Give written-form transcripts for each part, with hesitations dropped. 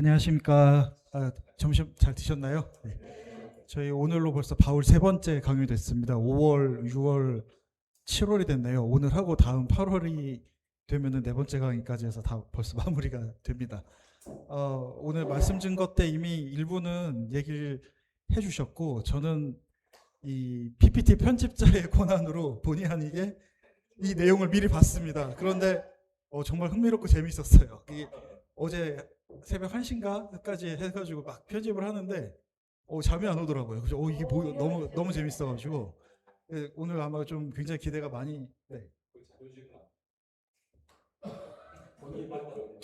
안녕하십니까. 점심 잘 드셨나요? 네. 저희 오늘로 벌써 바울 세 번째 강의 됐습니다. 5월, 6월, 7월이 됐네요. 오늘 하고 다음 8월이 되면은 네 번째 강의까지 해서 다 벌써 마무리가 됩니다. 오늘 말씀드린 것 때 이미 일부는 얘기를 해주셨고, 저는 이 PPT 편집자의 권한으로 본의 아니게 이 내용을 미리 봤습니다. 그런데 정말 흥미롭고 재밌었어요. 어제 새벽 1시인가까지 해가지고 막 편집을 하는데 잠이 안 오더라고요. 그래서 이게 뭐 너무 재밌어가지고 오늘 아마 좀 굉장히 기대가 많이. 네.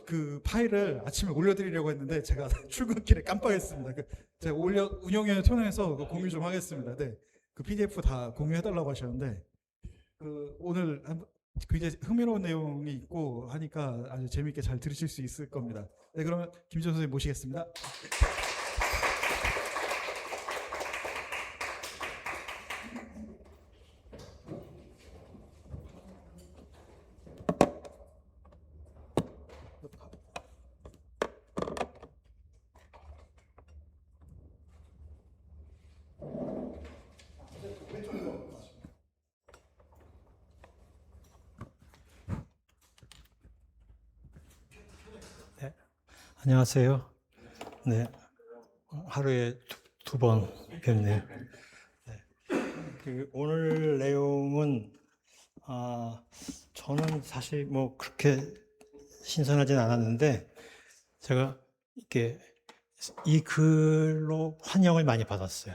그 파일을 아침에 올려드리려고 했는데 제가 출근길에 깜빡했습니다. 제가 운영위원회 통해서 공유 좀 하겠습니다. 네. 그 PDF 다 공유해달라고 하셨는데 오늘 굉장히 흥미로운 내용이 있고 하니까 아주 재미있게 잘 들으실 수 있을 겁니다. 네, 그러면 김지현 선생님 모시겠습니다. 네, 안녕하세요. 네, 하루에 두 번 뵙네요. 네. 오늘 내용은 저는 사실 뭐 그렇게 신선하진 않았는데 제가 이렇게 이 글로 환영을 많이 받았어요.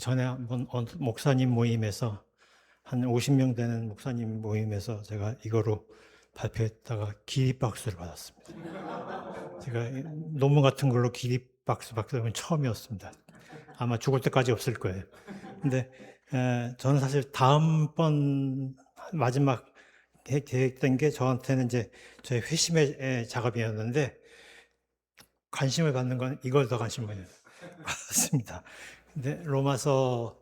전에 한번 목사님 모임에서 한 50명 되는 목사님 모임에서 제가 이거로 발표했다가 기립박수를 받았습니다. 제가 논문 같은 걸로 기립박수 받은 처음이었습니다. 아마 죽을 때까지 없을 거예요. 근데 저는 사실 다음번 마지막 계획된 게 저한테는 이제 저의 회심의 작업이었는데 관심을 받는 건 이걸 더 관심을 받았습니다. 근데 로마서를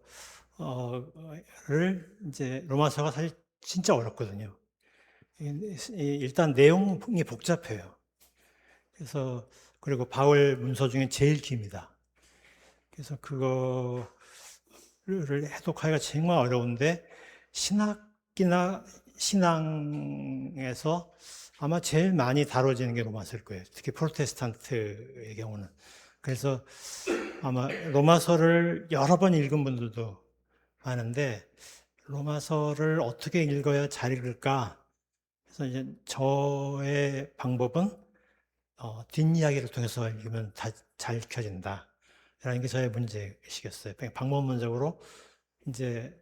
이제 로마서가 사실 진짜 어렵거든요. 일단 내용이 복잡해요. 그래서 그리고 바울 문서 중에 제일 깁니다. 그래서 그거를 해독하기가 정말 어려운데 신학이나 신앙에서 아마 제일 많이 다뤄지는 게 로마서일 거예요. 특히 프로테스탄트의 경우는. 그래서 아마 로마서를 여러 번 읽은 분들도 많은데 로마서를 어떻게 읽어야 잘 읽을까? 그래서 이제 저의 방법은 뒷이야기를 통해서 읽으면 잘 읽혀진다. 라는 게 저의 문제의식이었어요. 방법론적으로 이제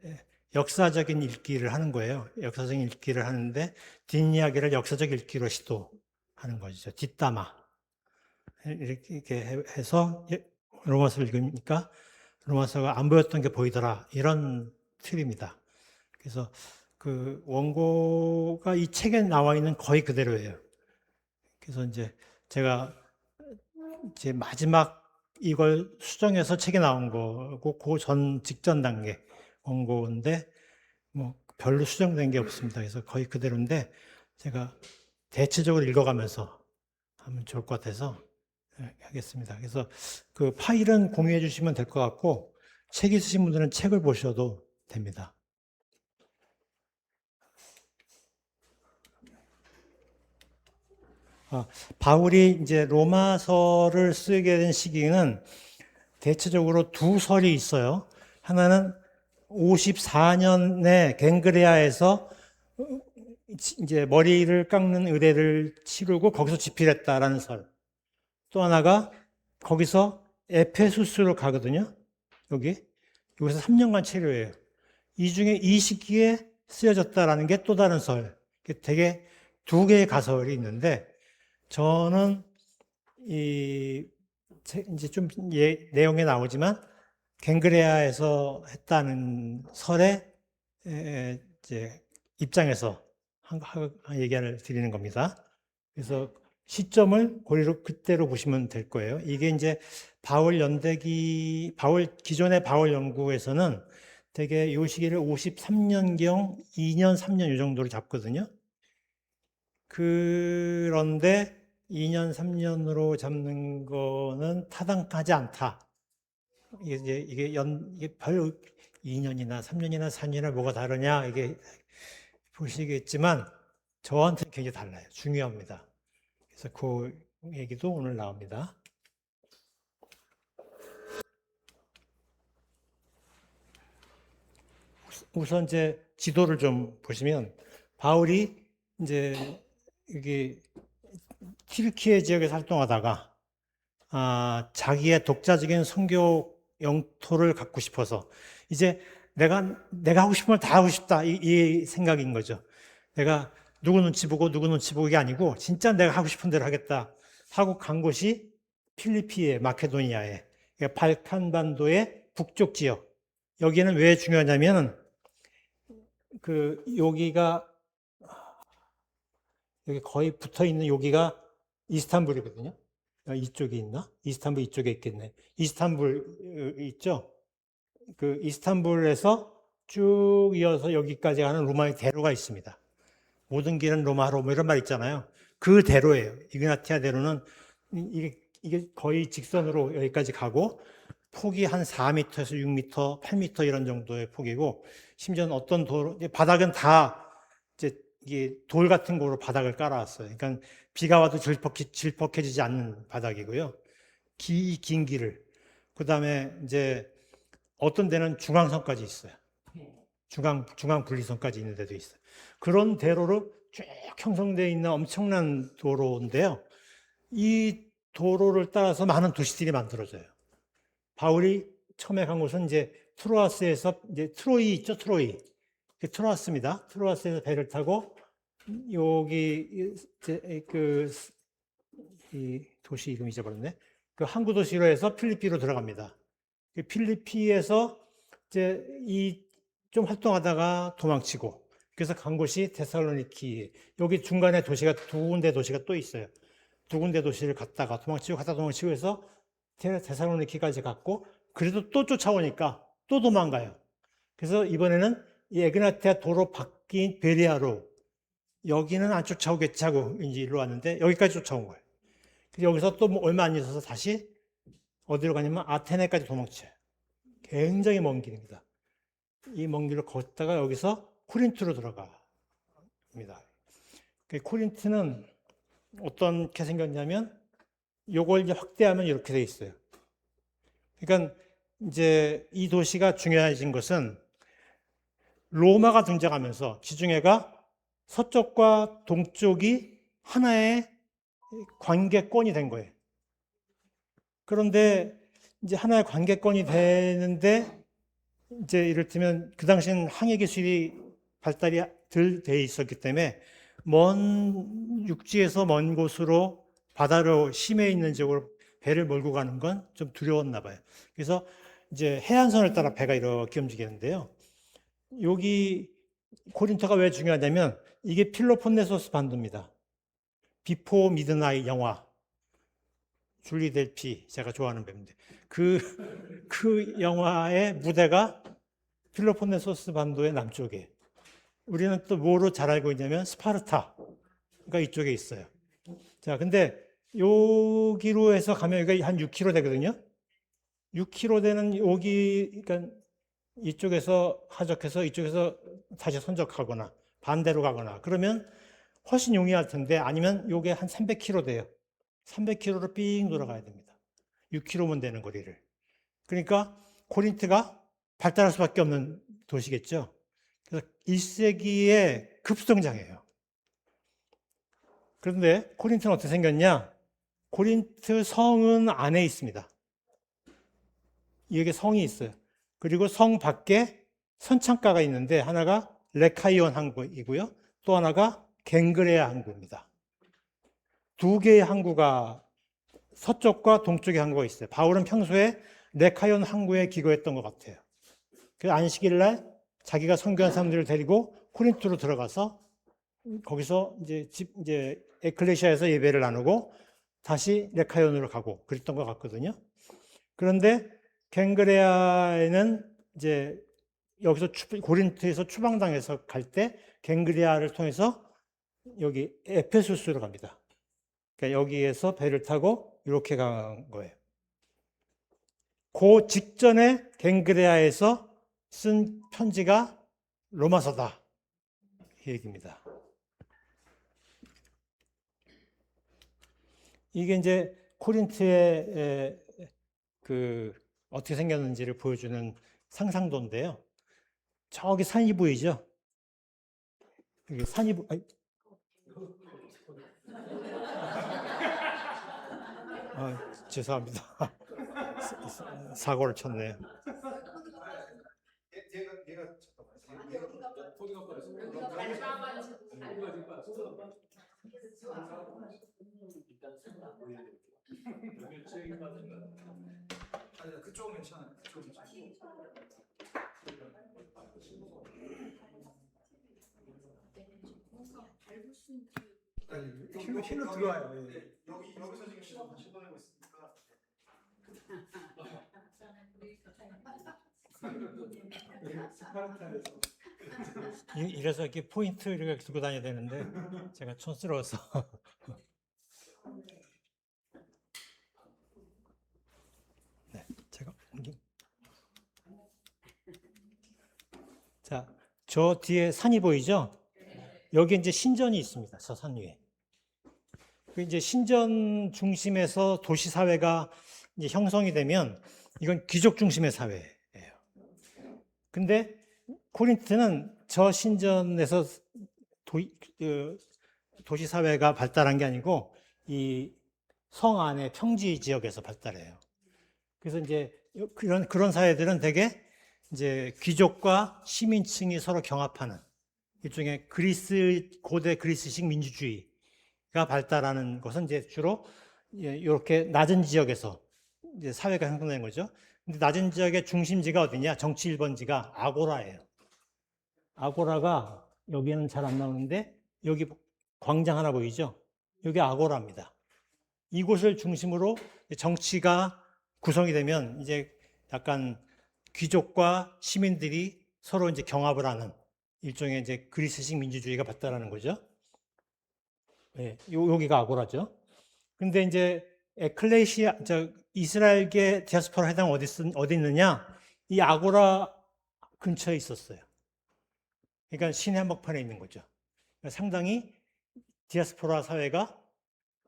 역사적인 읽기를 하는 거예요. 역사적인 읽기를 하는데 뒷이야기를 역사적 읽기로 시도하는 거죠. 뒷담화. 이렇게 해서 로마서를 읽으니까 로마서가 안 보였던 게 보이더라. 이런 틀입니다. 그래서 그 원고가 이 책에 나와 있는 거의 그대로예요. 그래서 이제 제가 이제 마지막 이걸 수정해서 책에 나온 거고 그 전 직전 단계 원고인데 뭐 별로 수정된 게 없습니다. 그래서 거의 그대로인데 제가 대체적으로 읽어가면서 하면 좋을 것 같아서 하겠습니다. 그래서 그 파일은 공유해 주시면 될 것 같고 책 있으신 분들은 책을 보셔도 됩니다. 바울이 이제 로마서를 쓰게 된 시기는 대체적으로 두 설이 있어요. 하나는 54년에 갱그레아에서 이제 머리를 깎는 의례를 치르고 거기서 집필했다라는 설. 또 하나가 거기서 에페수스로 가거든요. 여기서 3년간 체류해요. 이 중에 이 시기에 쓰여졌다라는 게 또 다른 설. 되게 두 개의 가설이 있는데 저는 이제 좀 내용에 나오지만 갱그레아에서 했다는 설의 이제 입장에서 얘기를 드리는 겁니다. 그래서 시점을 그때로 보시면 될 거예요. 이게 이제 기존의 바울 연구에서는 되게 요 시기를 53년경 2년, 3년 이 정도로 잡거든요. 그런데 2년, 3년으로 잡는 거는 타당하지 않다. 이게 별 2년이나 3년이나 4년이나 뭐가 다르냐 이게 보시겠지만 저한테는 굉장히 달라요. 중요합니다. 그래서 그 얘기도 오늘 나옵니다. 우선 이제 지도를 좀 보시면 바울이 이제 여기 튀르키예 지역에서 활동하다가 자기의 독자적인 선교 영토를 갖고 싶어서 이제 내가 하고 싶은 걸 다 하고 싶다 이 생각인 거죠. 내가 누구 눈치 보고 누구 눈치 보기 아니고 진짜 내가 하고 싶은 대로 하겠다 하고 간 곳이 필리피에 마케도니아에 발칸반도의 북쪽 지역. 여기는 왜 중요하냐면 여기가 여기 거의 붙어 있는 여기가 이스탄불이거든요. 이쪽에 있나? 이스탄불 이쪽에 있겠네. 이스탄불 있죠? 그 이스탄불에서 쭉 이어서 여기까지 가는 로마의 대로가 있습니다. 모든 길은 로마로 뭐 이런 말 있잖아요. 그 대로예요. 이그나티아 대로는 이게 거의 직선으로 여기까지 가고 폭이 한 4m에서 6m, 8m 이런 정도의 폭이고 심지어는 어떤 도로, 바닥은 다 이제 이게 돌 같은 거로 바닥을 깔아왔어요. 그러니까 비가 와도 질퍽해지지 않는 바닥이고요. 긴 길을. 그 다음에 이제 어떤 데는 중앙선까지 있어요. 중앙 분리선까지 있는 데도 있어요. 그런 대로로 쭉 형성되어 있는 엄청난 도로인데요. 이 도로를 따라서 많은 도시들이 만들어져요. 바울이 처음에 간 곳은 이제 트로아스에서 이제 트로이 있죠, 트로이. 트로아스입니다. 트로아스에서 배를 타고 여기 이 도시 이름 잊어버렸네. 그 항구 도시로 해서 필리피로 들어갑니다. 필리피에서 이제 좀 활동하다가 도망치고 그래서 간 곳이 데살로니키. 여기 중간에 도시가 두 군데 도시가 또 있어요. 두 군데 도시를 갔다가 도망치고 해서 데살로니키까지 갔고 그래도 또 쫓아오니까 또 도망가요. 그래서 이번에는 이 에그나티아 도로 바뀐 베리아로 여기는 안 쫓아오겠지 하고 이제 일로 왔는데 여기까지 쫓아온 거예요. 여기서 또 얼마 안 있어서 다시 어디로 가냐면 아테네까지 도망쳐요. 굉장히 먼 길입니다. 이 먼 길을 걷다가 여기서 코린트로 들어갑니다. 코린트는 어떻게 생겼냐면 요걸 이제 확대하면 이렇게 돼 있어요. 그러니까 이제 이 도시가 중요해진 것은 로마가 등장하면서 지중해가 서쪽과 동쪽이 하나의 관계권이 된 거예요. 그런데 이제 하나의 관계권이 되는데 이제 이를테면 그 당시엔 항해 기술이 발달이 덜 돼 있었기 때문에 먼 육지에서 먼 곳으로 바다로 심해 있는 지역으로 배를 몰고 가는 건 좀 두려웠나 봐요. 그래서 이제 해안선을 따라 배가 이렇게 움직이는데요. 여기 코린토가 왜 중요하냐면 이게 필로폰네소스 반도입니다. 비포 미드나잇 영화 줄리 델피 제가 좋아하는 배우인데 그 영화의 무대가 필로폰네소스 반도의 남쪽에. 우리는 또 뭐로 잘 알고 있냐면 스파르타가 이쪽에 있어요. 자, 근데 여기로 해서 가면 여기가 한 6km 되거든요. 6km 되는 여기 그러니까 이쪽에서 하적해서 이쪽에서 다시 선적하거나 반대로 가거나 그러면 훨씬 용이할 텐데 아니면 요게 한 300km 돼요. 300km로 삥 돌아가야 됩니다. 6km면 되는 거리를. 그러니까 코린트가 발달할 수밖에 없는 도시겠죠. 그래서 1세기의 급성장이에요. 그런데 코린트는 어떻게 생겼냐? 코린트 성은 안에 있습니다. 여기 성이 있어요. 그리고 성 밖에 선창가가 있는데 하나가 레카이온 항구이고요. 또 하나가 갱그레아 항구입니다. 두 개의 항구가 서쪽과 동쪽의 항구가 있어요. 바울은 평소에 레카이온 항구에 기거했던 것 같아요. 그 안식일 날 자기가 선교한 사람들을 데리고 코린토로 들어가서 거기서 이제 에클레시아에서 예배를 나누고 다시 레카이온으로 가고 그랬던 것 같거든요. 그런데 갱그레아에는 이제 여기서 고린토에서 추방당해서 갈 때 갱그레아를 통해서 여기 에페소스로 갑니다. 그러니까 여기에서 배를 타고 이렇게 간 거예요. 그 직전에 갱그레아에서 쓴 편지가 로마서다. 이 얘기입니다. 이게 이제 코린트의 그 어떻게 생겼는지를 보여주는 상상도인데요. 저기 산이 보이죠? 여기 산이 죄송합니다. 사고를 쳤네요. 그쪽은 괜찮아요. 힐로 들어와요. 여기서 지금 시도내고 있으니까. 이래서 이렇게 포인트를 들고 다녀야 되는데 제가 촌스러워서. 네, 제가 자, 저 뒤에 산이 보이죠? 여기 이제 신전이 있습니다. 저 산 위에. 그 이제 신전 중심에서 도시 사회가 이제 형성이 되면 이건 귀족 중심의 사회예요. 근데 코린트는 저 신전에서 도시 사회가 발달한 게 아니고 이 성 안의 평지 지역에서 발달해요. 그래서 이제 그런 사회들은 되게 이제 귀족과 시민층이 서로 경합하는 일종의 고대 그리스식 민주주의가 발달하는 것은 이제 주로 이렇게 낮은 지역에서 이제 사회가 형성된 거죠. 근데 낮은 지역의 중심지가 어디냐? 정치 1번지가 아고라예요. 아고라가 여기는 잘 안 나오는데 여기 광장 하나 보이죠? 여기 아고라입니다. 이곳을 중심으로 정치가 구성이 되면 이제 약간 귀족과 시민들이 서로 이제 경합을 하는 일종의 이제 그리스식 민주주의가 발달하는 거죠. 네, 여기가 아고라죠. 근데 이제 이스라엘계 디아스포라 회당 어디 있느냐? 이 아고라 근처에 있었어요. 그러니까 시내 한복판에 있는 거죠. 그러니까 상당히 디아스포라 사회가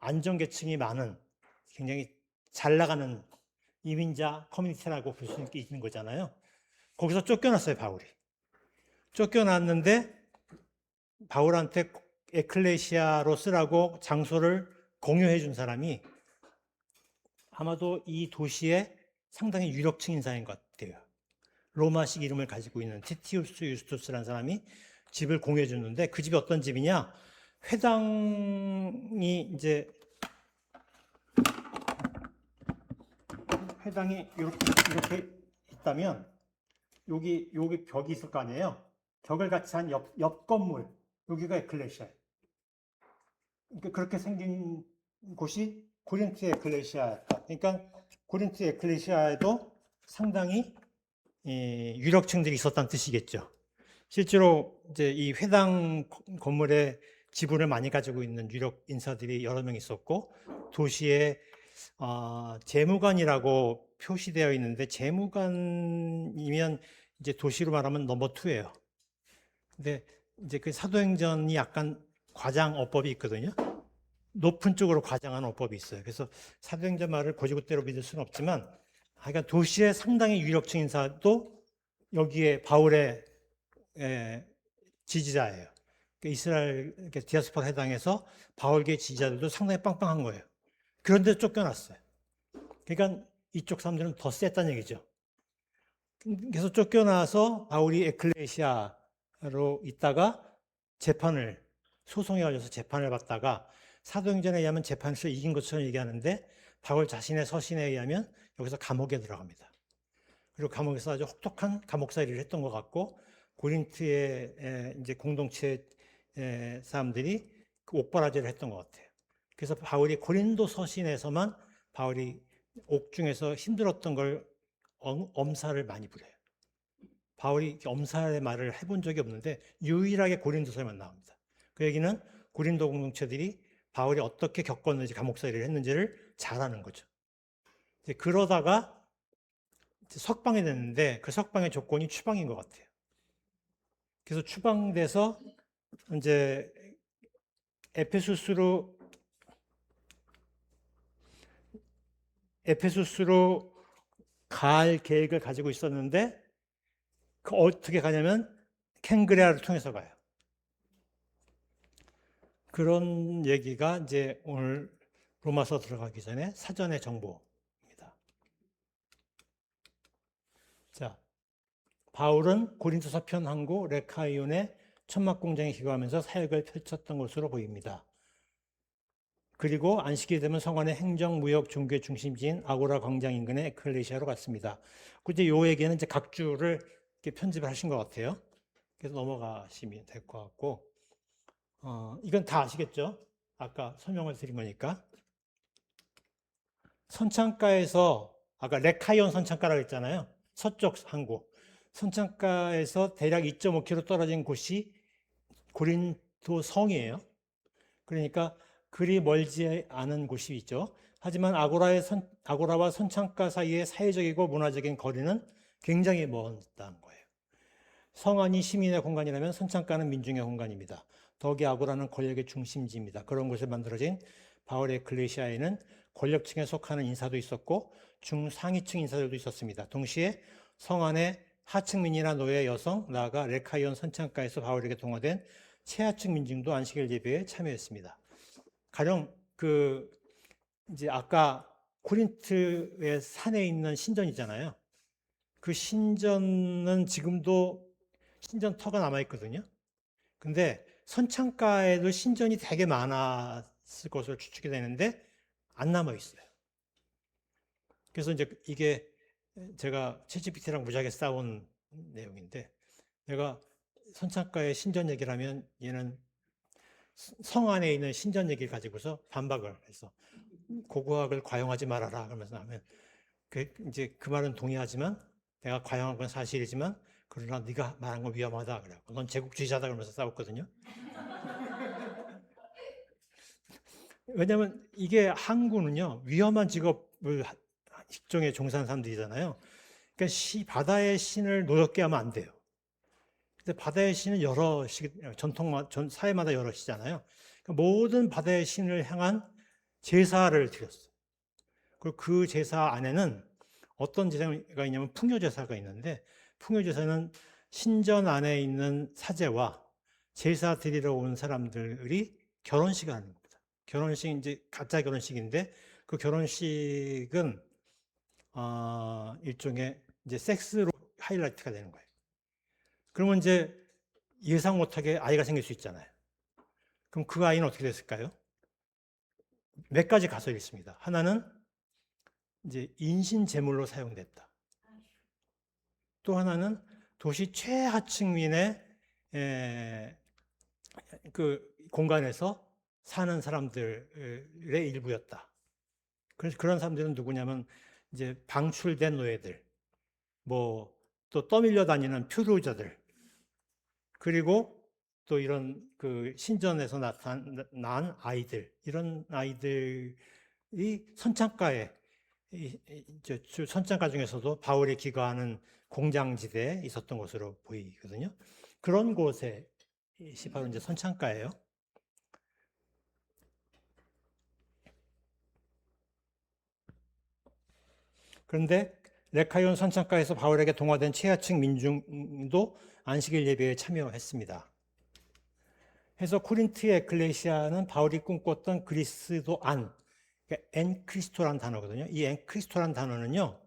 안정계층이 많은 굉장히 잘 나가는 이민자 커뮤니티라고 볼 수 있는 거잖아요. 거기서 쫓겨났어요, 바울이. 쫓겨났는데 바울한테 에클레시아로 쓰라고 장소를 공유해 준 사람이 아마도 이 도시의 상당히 유력층 인사인 것 같아요. 로마식 이름을 가지고 있는 티티우스 유스투스라는 사람이 집을 공유해 줬는데 그 집이 어떤 집이냐? 회당이 이렇게 있다면 여기 벽이 있을 거 아니에요. 벽을 같이 한 옆 건물 여기가 에클레시아예요. 그러니까 그렇게 생긴 곳이 고린트 에클레시아였다. 그러니까 고린트 에클레시아에도 상당히 유력층들이 있었다는 뜻이겠죠. 실제로 이제 이 회당 건물에 지분을 많이 가지고 있는 유력 인사들이 여러 명 있었고 도시에 재무관이라고 표시되어 있는데 재무관이면 이제 도시로 말하면 넘버 2예요. 근데 이제 그 사도행전이 약간 과장 어법이 있거든요. 높은 쪽으로 과장하는 어법이 있어요. 그래서 사도행전 말을 고지고대로 믿을 수는 없지만 하여간 도시의 상당히 유력층 인사도 여기에 바울의 지지자예요. 이스라엘 디아스포라 해당에서 바울계 지지자들도 상당히 빵빵한 거예요. 그런데 쫓겨났어요. 그러니까 이쪽 사람들은 더 셌다는 얘기죠. 그래서 쫓겨나서 바울이 에클레시아로 있다가 소송에 걸려서 재판을 받다가 사도행전에 의하면 재판에서 이긴 것처럼 얘기하는데 바울 자신의 서신에 의하면 여기서 감옥에 들어갑니다. 그리고 감옥에서 아주 혹독한 감옥살이를 했던 것 같고 고린트의 이제 공동체 사람들이 옥바라지를 했던 것 같아요. 그래서 바울이 고린도 서신에서만 바울이 옥중에서 힘들었던 걸 엄살을 많이 부려요. 바울이 엄살의 말을 해본 적이 없는데 유일하게 고린도서에만 나옵니다. 그 얘기는 고린도 공동체들이 바울이 어떻게 겪었는지 감옥살이를 했는지를 잘 아는 거죠. 이제 그러다가 이제 석방이 됐는데 그 석방의 조건이 추방인 것 같아요. 그래서 추방돼서 이제 에페소스로 갈 계획을 가지고 있었는데 그 어떻게 가냐면 ken크레아를 통해서 가요. 그런 얘기가 이제 오늘 로마서 들어가기 전에 사전의 정보입니다. 자, 바울은 고린도서 편 항구 레카이온의 천막 공장에 기거하면서 사역을 펼쳤던 것으로 보입니다. 그리고 안식이 되면 성안의 행정, 무역, 종교의 중심지인 아고라 광장 인근의 에클레시아로 갔습니다. 이제 요 얘기는 이제 각 주를 이렇게 편집을 하신 것 같아요. 그래서 넘어가시면 될 것 같고, 이건 다 아시겠죠? 아까 설명을 드린 거니까. 선창가에서 아까 레카이온 선창가라고 했잖아요. 서쪽 항구. 선창가에서 대략 2.5km 떨어진 곳이 고린도 성이에요. 그러니까 그리 멀지 않은 곳이 있죠. 하지만 아고라와 선창가 사이의 사회적이고 문화적인 거리는 굉장히 먼다는 거예요. 성안이 시민의 공간이라면 선창가는 민중의 공간입니다. 더욱이 아고라는 권력의 중심지입니다. 그런 곳에 만들어진 바울의 에클레시아에는 권력층에 속하는 인사도 있었고 중상위층 인사들도 있었습니다. 동시에 성안의 하층민이나 노예, 여성, 나아가 레카이온 선창가에서 바울에게 동화된 최하층 민중도 안식일 예배에 참여했습니다. 가령 이제 아까 코린트의 산에 있는 신전이잖아요. 그 신전은 지금도 신전터가 남아있거든요. 근데 선창가에도 신전이 되게 많았을 것으로 추측이 되는데 안 남아있어요. 그래서 이제 이게 제가 챗GPT랑 무지하게 싸운 내용인데 내가 선창가의 신전 얘기를 하면 얘는 성 안에 있는 신전 얘기를 가지고서 반박을 해서 고고학을 과용하지 말아라 그러면서 하면 이제 그 말은 동의하지만 내가 과용한 건 사실이지만 그러나 네가 말한 건 위험하다 그래요. 넌 제국주의자다 그러면서 싸웠거든요. 왜냐하면 이게 항구는요 위험한 직업을 직종에 종사하는 사람들이잖아요. 그러니까 바다의 신을 노엽게 하면 안 돼요. 근데 바다의 신은 여러 사회마다 여럿이잖아요. 그러니까 모든 바다의 신을 향한 제사를 드렸어요. 그리고 그 제사 안에는 어떤 제사가 있냐면 풍요제사가 있는데 풍요제사는 신전 안에 있는 사제와 제사 드리러 온 사람들이 결혼식을 하는 겁니다. 결혼식 이제 가짜 결혼식인데 그 결혼식은 일종의 이제 섹스로 하이라이트가 되는 거예요. 그러면 이제 예상 못하게 아이가 생길 수 있잖아요. 그럼 그 아이는 어떻게 됐을까요? 몇 가지 가설이 있습니다. 하나는 이제 인신 제물로 사용됐다. 또 하나는 도시 최하층민의 그 공간에서 사는 사람들의 일부였다. 그래서 그런 사람들은 누구냐면 이제 방출된 노예들, 뭐 또 떠밀려 다니는 표류자들, 그리고 또 이런 그 신전에서 나타난 아이들, 이런 아이들이 선창가에 선창가 중에서도 바울이 기거하는 공장지대에 있었던 것으로 보이거든요. 그런 곳에 바로 이제 선창가예요. 그런데 레카이온 선창가에서 바울에게 동화된 최하층 민중도 안식일 예배에 참여했습니다. 해서 코린트의 에클레시아는 바울이 꿈꿨던 그리스도 안, 그러니까 엔크리스토란 단어거든요. 이 엔크리스토란 단어는요,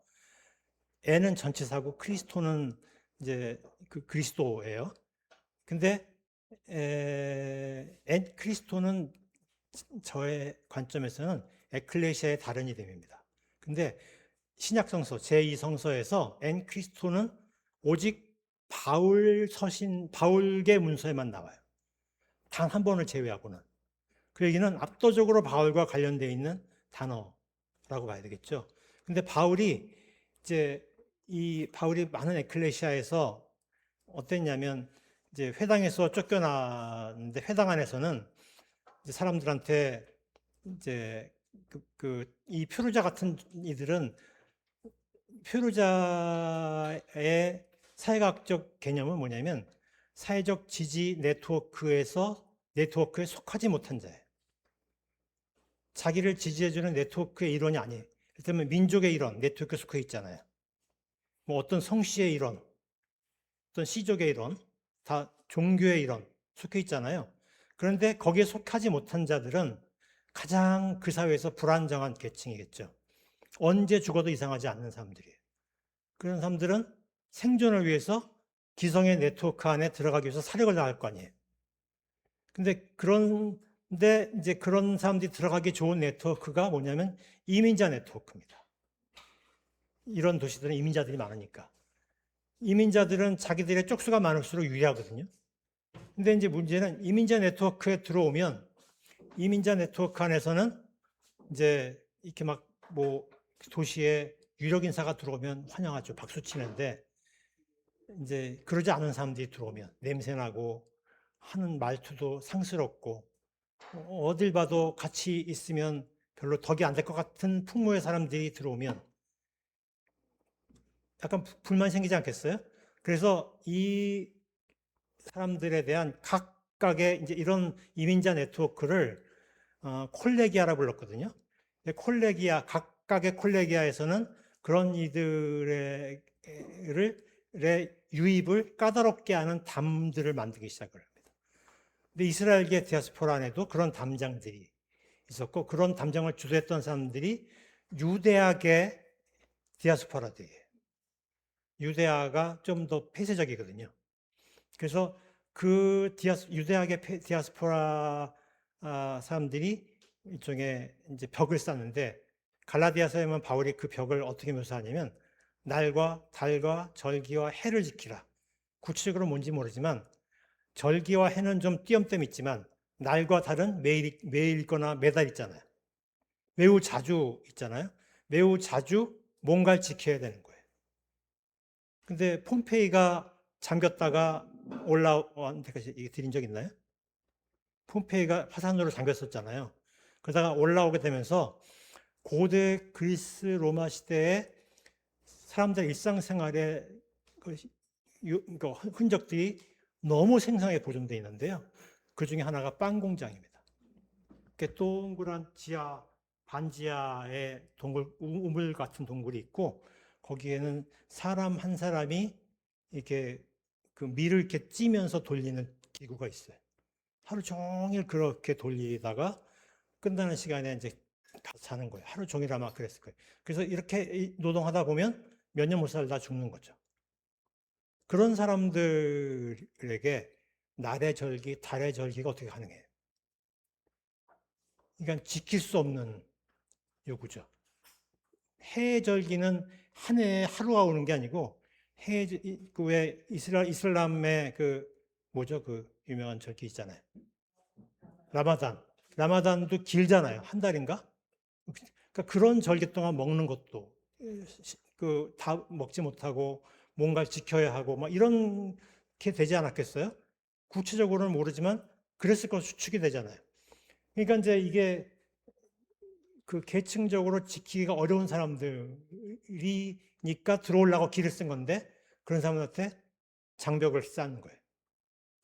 엔은 전치사고 크리스토는 이제 그 그리스도예요. 근데 엔크리스토는 저의 관점에서는 에클레시아의 다른 이름입니다. 근데 신약성서 제2성서에서 엔크리스토는 오직 바울계 문서에만 나와요. 단 한 번을 제외하고는. 그 얘기는 압도적으로 바울과 관련되어 있는 단어라고 봐야 되겠죠. 근데 바울이 많은 에클레시아에서 어땠냐면 이제 회당에서 쫓겨났는데 회당 안에서는 이제 사람들한테 이제 이 표류자 같은 이들은 표류자의 사회학적 개념은 뭐냐면 사회적 지지 네트워크에 속하지 못한 자예요. 자기를 지지해주는 네트워크의 일원이 아니에요. 예를 들면 민족의 일원, 네트워크에 속해 있잖아요. 뭐 어떤 성씨의 일원, 어떤 씨족의 일원, 다 종교의 일원 속해 있잖아요. 그런데 거기에 속하지 못한 자들은 가장 그 사회에서 불안정한 계층이겠죠. 언제 죽어도 이상하지 않는 사람들이에요. 그런 사람들은 생존을 위해서 기성의 네트워크 안에 들어가기 위해서 사력을 다할 거 아니에요. 그런데 이제 그런 사람들이 들어가기 좋은 네트워크가 뭐냐면 이민자 네트워크입니다. 이런 도시들은 이민자들이 많으니까. 이민자들은 자기들의 쪽수가 많을수록 유리하거든요. 근데 이제 문제는 이민자 네트워크에 들어오면 이민자 네트워크 안에서는 이제 이렇게 막 뭐 도시에 유력 인사가 들어오면 환영하죠. 박수 치는데 이제 그러지 않은 사람들이 들어오면 냄새나고 하는 말투도 상스럽고 어딜 봐도 같이 있으면 별로 덕이 안 될 것 같은 풍모의 사람들이 들어오면 약간 불만 생기지 않겠어요? 그래서 이 사람들에 대한 각각의 이제 이런 이민자 네트워크를 콜레기아라 불렀거든요. 각각의 콜레기아에서는 그런 이들의 유입을 까다롭게 하는 담들을 만들기 시작을 합니다. 근데 이스라엘계 디아스포라 안에도 그런 담장들이 있었고 그런 담장을 주도했던 사람들이 유대학의 디아스포라들이에요. 유대아가 좀 더 폐쇄적이거든요. 그래서 그 유대학의 디아스포라 사람들이 일종의 이제 벽을 쌓는데 갈라디아서에 보면 바울이 그 벽을 어떻게 묘사하냐면 날과 달과 절기와 해를 지키라. 구체적으로 뭔지 모르지만 절기와 해는 좀 띄엄띄엄 있지만 날과 달은 매일 있거나 매달 있잖아요. 매우 자주 있잖아요. 매우 자주 뭔가를 지켜야 되는 거예요. 근데 폼페이가 잠겼다가 올라온 데까지 드린 적 있나요? 폼페이가 화산으로 잠겼었잖아요. 그러다가 올라오게 되면서 고대 그리스 로마 시대에 사람들 일상생활의 흔적들이 너무 생생하게 보존되어 있는데요. 그 중에 하나가 빵 공장입니다. 동그란 반지하에 우물 같은 동굴이 있고 거기에는 사람 한 사람이 이렇게 그 밀을 이렇게 찌면서 돌리는 기구가 있어요. 하루 종일 그렇게 돌리다가 끝나는 시간에 이제 가서 자는 거예요. 하루 종일 아마 그랬을 거예요. 그래서 이렇게 노동하다 보면 몇 년 못 살다 죽는 거죠. 그런 사람들에게 날의 절기, 달의 절기가 어떻게 가능해요? 그러니까 지킬 수 없는 요구죠. 해의 절기는 한 해에 하루가 오는 게 아니고 왜 이슬람의 뭐죠? 그 유명한 절기 있잖아요. 라마단도 길잖아요. 한 달인가? 그러니까 그런 절기 동안 먹는 것도 다 먹지 못하고 뭔가를 지켜야 하고 막 이런 게 되지 않았겠어요? 구체적으로는 모르지만 그랬을 거 추측이 되잖아요. 그러니까 이제 이게 그 계층적으로 지키기가 어려운 사람들이니까 들어오려고 길을 쓴 건데 그런 사람한테 장벽을 쌓는 거예요.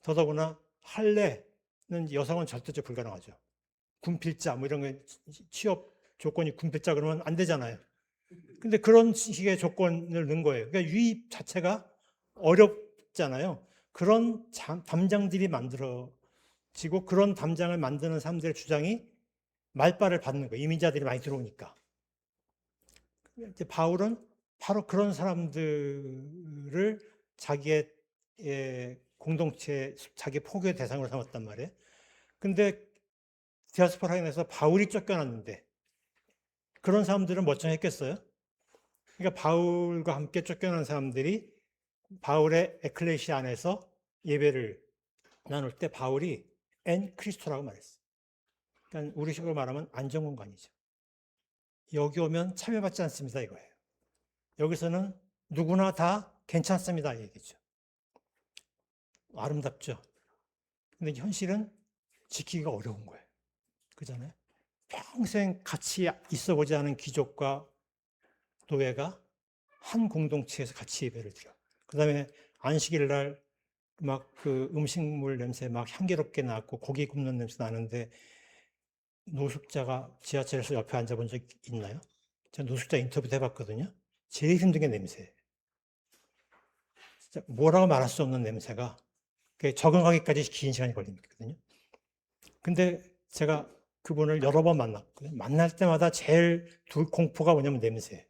더더구나 할례는 여성은 절대적으로 불가능하죠. 군필자 뭐 이런 게 취업 조건이 군필자 그러면 안 되잖아요. 근데 그런 식의 조건을 넣은 거예요. 그러니까 유입 자체가 어렵잖아요. 그런 담장들이 만들어지고 그런 담장을 만드는 사람들의 주장이 말발을 받는 거예요. 이민자들이 많이 들어오니까. 이제 바울은 바로 그런 사람들을 자기의 공동체, 자기 포교의 대상으로 삼았단 말이에요. 근데 디아스포라인에서 바울이 쫓겨났는데 그런 사람들은 멀쩡했겠어요? 그러니까 바울과 함께 쫓겨난 사람들이 바울의 에클레시아 안에서 예배를 나눌 때 바울이 엔 크리스토라고 말했어요. 그러니까 우리식으로 말하면 안전공간이죠. 여기 오면 차별받지 않습니다 이거예요. 여기서는 누구나 다 괜찮습니다 이 얘기죠. 아름답죠. 근데 현실은 지키기가 어려운 거예요. 그잖아요. 평생 같이 있어 보지 않은 귀족과 노예가 한 공동체에서 같이 예배를 드려. 그 다음에 안식일 날 막 그 음식물 냄새 막 향기롭게 나고 고기 굽는 냄새 나는데 노숙자가 지하철에서 옆에 앉아본 적 있나요? 제가 노숙자 인터뷰도 해봤거든요. 제일 힘든 게 냄새. 진짜 뭐라고 말할 수 없는 냄새가 적응하기까지 긴 시간이 걸리거든요. 근데 제가 그분을 여러 번 만났거든요. 만날 때마다 제일 공포가 뭐냐면 냄새.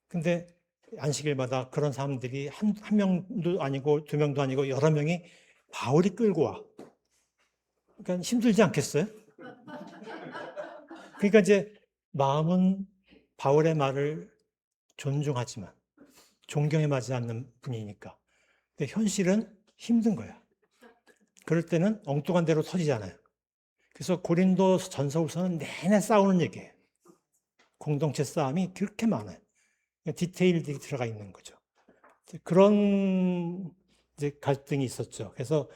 근데 안식일마다 그런 사람들이 한 명도 아니고 두 명도 아니고 여러 명이 바울이 끌고 와. 그러니까 힘들지 않겠어요? 그러니까 이제 마음은 바울의 말을 존중하지만 존경에 맞지 않는 분이니까. 근데 현실은 힘든 거야. 그럴 때는 엉뚱한 대로 터지잖아요. 그래서 고린도 전서후서는 내내 싸우는 얘기예요. 공동체 싸움이 그렇게 많아요. 디테일들이 들어가 있는 거죠. 그런 이제 갈등이 있었죠. 그래서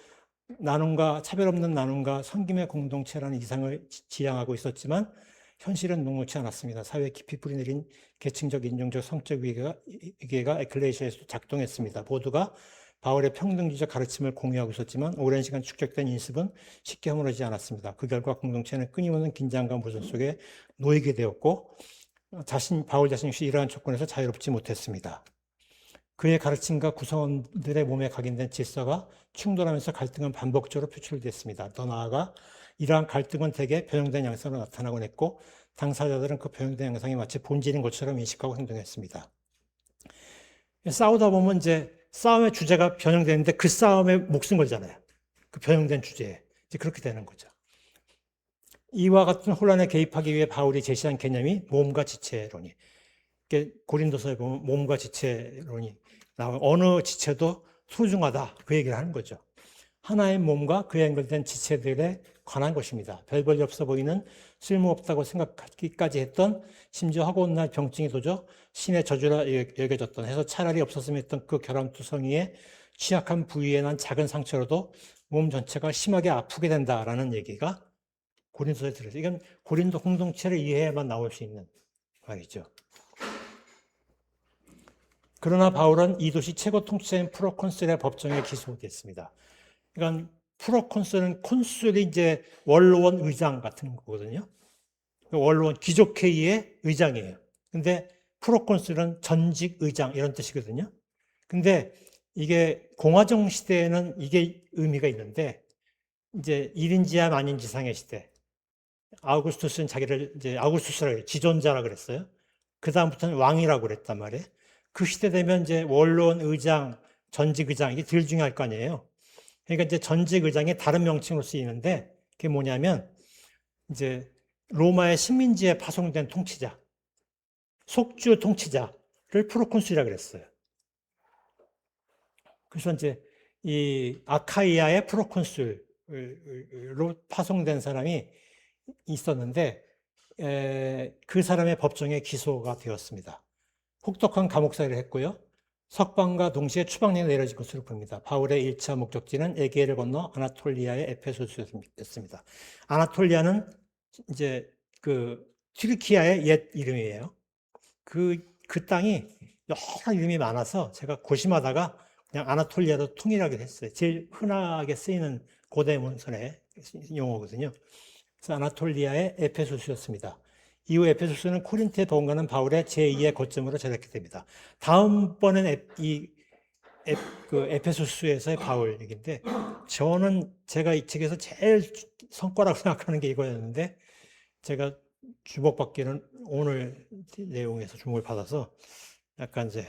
나눔과 차별 없는 나눔과 섬김의 공동체라는 이상을 지향하고 있었지만 현실은 녹록지 않았습니다. 사회에 깊이 뿌리내린 계층적, 인종적, 성적 위계가 에클레시아에서도 작동했습니다. 모두가 바울의 평등주의적 가르침을 공유하고 있었지만 오랜 시간 축적된 인습은 쉽게 허물어지지 않았습니다. 그 결과 공동체는 끊임없는 긴장과 모전 속에 놓이게 되었고 바울 자신 역시 이러한 조건에서 자유롭지 못했습니다. 그의 가르침과 구성원들의 몸에 각인된 질서가 충돌하면서 갈등은 반복적으로 표출됐습니다. 더 나아가 이러한 갈등은 대개 변형된 양상으로 나타나곤 했고 당사자들은 그 변형된 양상이 마치 본질인 것처럼 인식하고 행동했습니다. 싸우다 보면 이제 싸움의 주제가 변형되는데 그 싸움에 목숨 걸잖아요. 그 변형된 주제에. 이제 그렇게 되는 거죠. 이와 같은 혼란에 개입하기 위해 바울이 제시한 개념이 몸과 지체론이. 고린도서에 보면 몸과 지체론이 나오고 어느 지체도 소중하다 그 얘기를 하는 거죠. 하나의 몸과 그에 연결된 지체들에 관한 것입니다. 별 볼일 없어 보이는 쓸모없다고 생각하기까지 했던 심지어 하고 온 날 병증이 도저 신의 저주라 여겨졌던 해서 차라리 없었으면 했던 그 결함투성이의 취약한 부위에 난 작은 상처로도 몸 전체가 심하게 아프게 된다라는 얘기가 고린도서에 들어있어요. 이건 고린도 공동체를 이해해야만 나올 수 있는 말이죠. 그러나 바울은 이 도시 최고 통치자인 프로콘술의 법정에 기소됐습니다. 그러니까 프로콘술은 콘술이 이제 원로원 의장 같은 거거든요. 원로원 귀족회의의 의장이에요. 근데 프로콘술은 전직 의장 이런 뜻이거든요. 근데 이게 공화정 시대에는 이게 의미가 있는데 이제 1인지하 만인지상의 시대. 아우구스투스는 자기를 이제 아우구스투스라 지존자라 그랬어요. 그 다음부터는 왕이라고 그랬단 말이에요. 그 시대 되면 이제 원로원 의장, 전직 의장 이게 덜 중요할 거 아니에요. 그러니까 이제 전직 의장이 다른 명칭으로 쓰이는데 그게 뭐냐면 이제 로마의 식민지에 파송된 통치자, 속주 통치자를 프로콘술이라고 그랬어요. 그래서 이제 이 아카이아의 프로콘술로 파송된 사람이 있었는데 그 사람의 법정에 기소가 되었습니다. 혹독한 감옥살이를 했고요. 석방과 동시에 추방령이 내려진 것으로 보입니다. 바울의 1차 목적지는 에게를 건너 아나톨리아의 에페소스였습니다. 아나톨리아는 이제 그 튀르키아의 옛 이름이에요. 그 땅이 여러 이름이 많아서 제가 고심하다가 그냥 아나톨리아로 통일하게 됐어요. 제일 흔하게 쓰이는 고대 문서의 용어거든요. 그래서 아나톨리아의 에페소스였습니다. 이후 에페소스는 코린트에 도움가는 바울의 제2의 거점으로 자리하게 됩니다. 다음번엔 그 에페소스에서의 바울 얘기인데 저는 제가 이 책에서 제일 성과라고 생각하는 게 이거였는데 제가 주목받기는 오늘 내용에서 주목을 받아서 약간 이제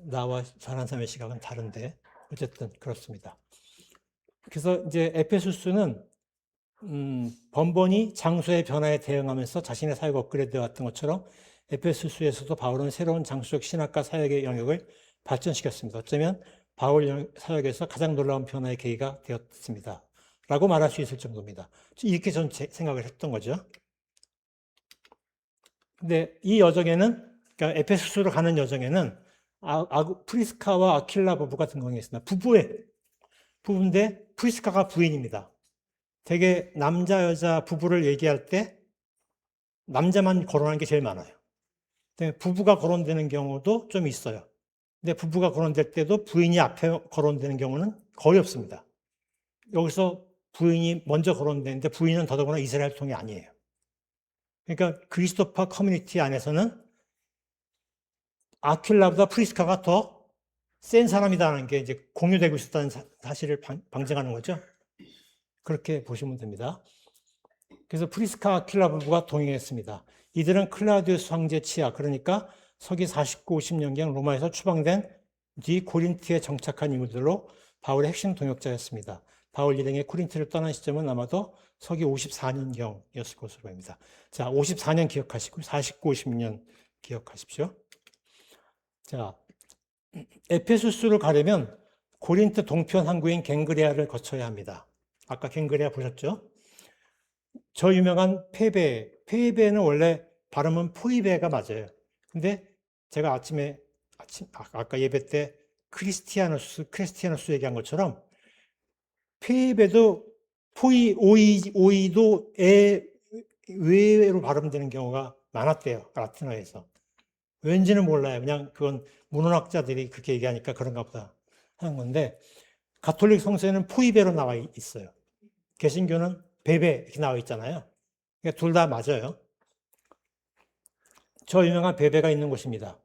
나와 다른 사람의 시각은 다른데 어쨌든 그렇습니다. 그래서 이제 에페소스는 번번이 장소의 변화에 대응하면서 자신의 사역이 업그레이드되어 왔던 것처럼 에페소스에서도 바울은 새로운 장소적 신학과 사역의 영역을 발전시켰습니다. 어쩌면 바울 사역에서 가장 놀라운 변화의 계기가 되었습니다. 라고 말할 수 있을 정도입니다. 이렇게 저는 생각을 했던 거죠. 근데 이 여정에는, 그러니까 에페소스로 가는 여정에는 프리스카와 아킬라 부부가 등장했습니다. 부부인데 프리스카가 부인입니다. 되게 남자, 여자 부부를 얘기할 때 남자만 거론하는 게 제일 많아요. 근데 부부가 거론되는 경우도 좀 있어요. 근데 부부가 거론될 때도 부인이 앞에 거론되는 경우는 거의 없습니다. 여기서 부인이 먼저 거론되는데 부인은 더더구나 이스라엘 통이 아니에요. 그러니까 그리스도파 커뮤니티 안에서는 아퀴라보다 프리스카가 더 센 사람이다라는 게 이제 공유되고 있었다는 사실을 방증하는 거죠. 그렇게 보시면 됩니다. 그래서 프리스카 아퀴라 부부가 동행했습니다. 이들은 클라우디우스 황제 치하, 그러니까 서기 49, 50년경 로마에서 추방된 뒤 고린트에 정착한 인물들로 바울의 핵심 동역자였습니다. 바울 일행이 코린트를 떠난 시점은 아마도 서기 54년경이었을 것으로 보입니다. 자, 54년 기억하시고 49, 50년 기억하십시오. 자, 에페소스로 가려면 고린트 동편 항구인 갱그레아를 거쳐야 합니다. 아까 갱그레아 보셨죠? 저 유명한 페베는 원래 발음은 포이베가 맞아요. 근데 제가 아까 예배 때 크리스티아누스 얘기한 것처럼 페베도 오이도 외로 발음되는 경우가 많았대요. 라틴어에서. 왠지는 몰라요. 그냥 그건 문헌학자들이 그렇게 얘기하니까 그런가 보다 하는 건데, 가톨릭 성서에는 포이베로 나와 있어요. 개신교는 베베 이렇게 나와 있잖아요. 그러니까 둘 다 맞아요. 저 유명한 베베가 있는 곳입니다.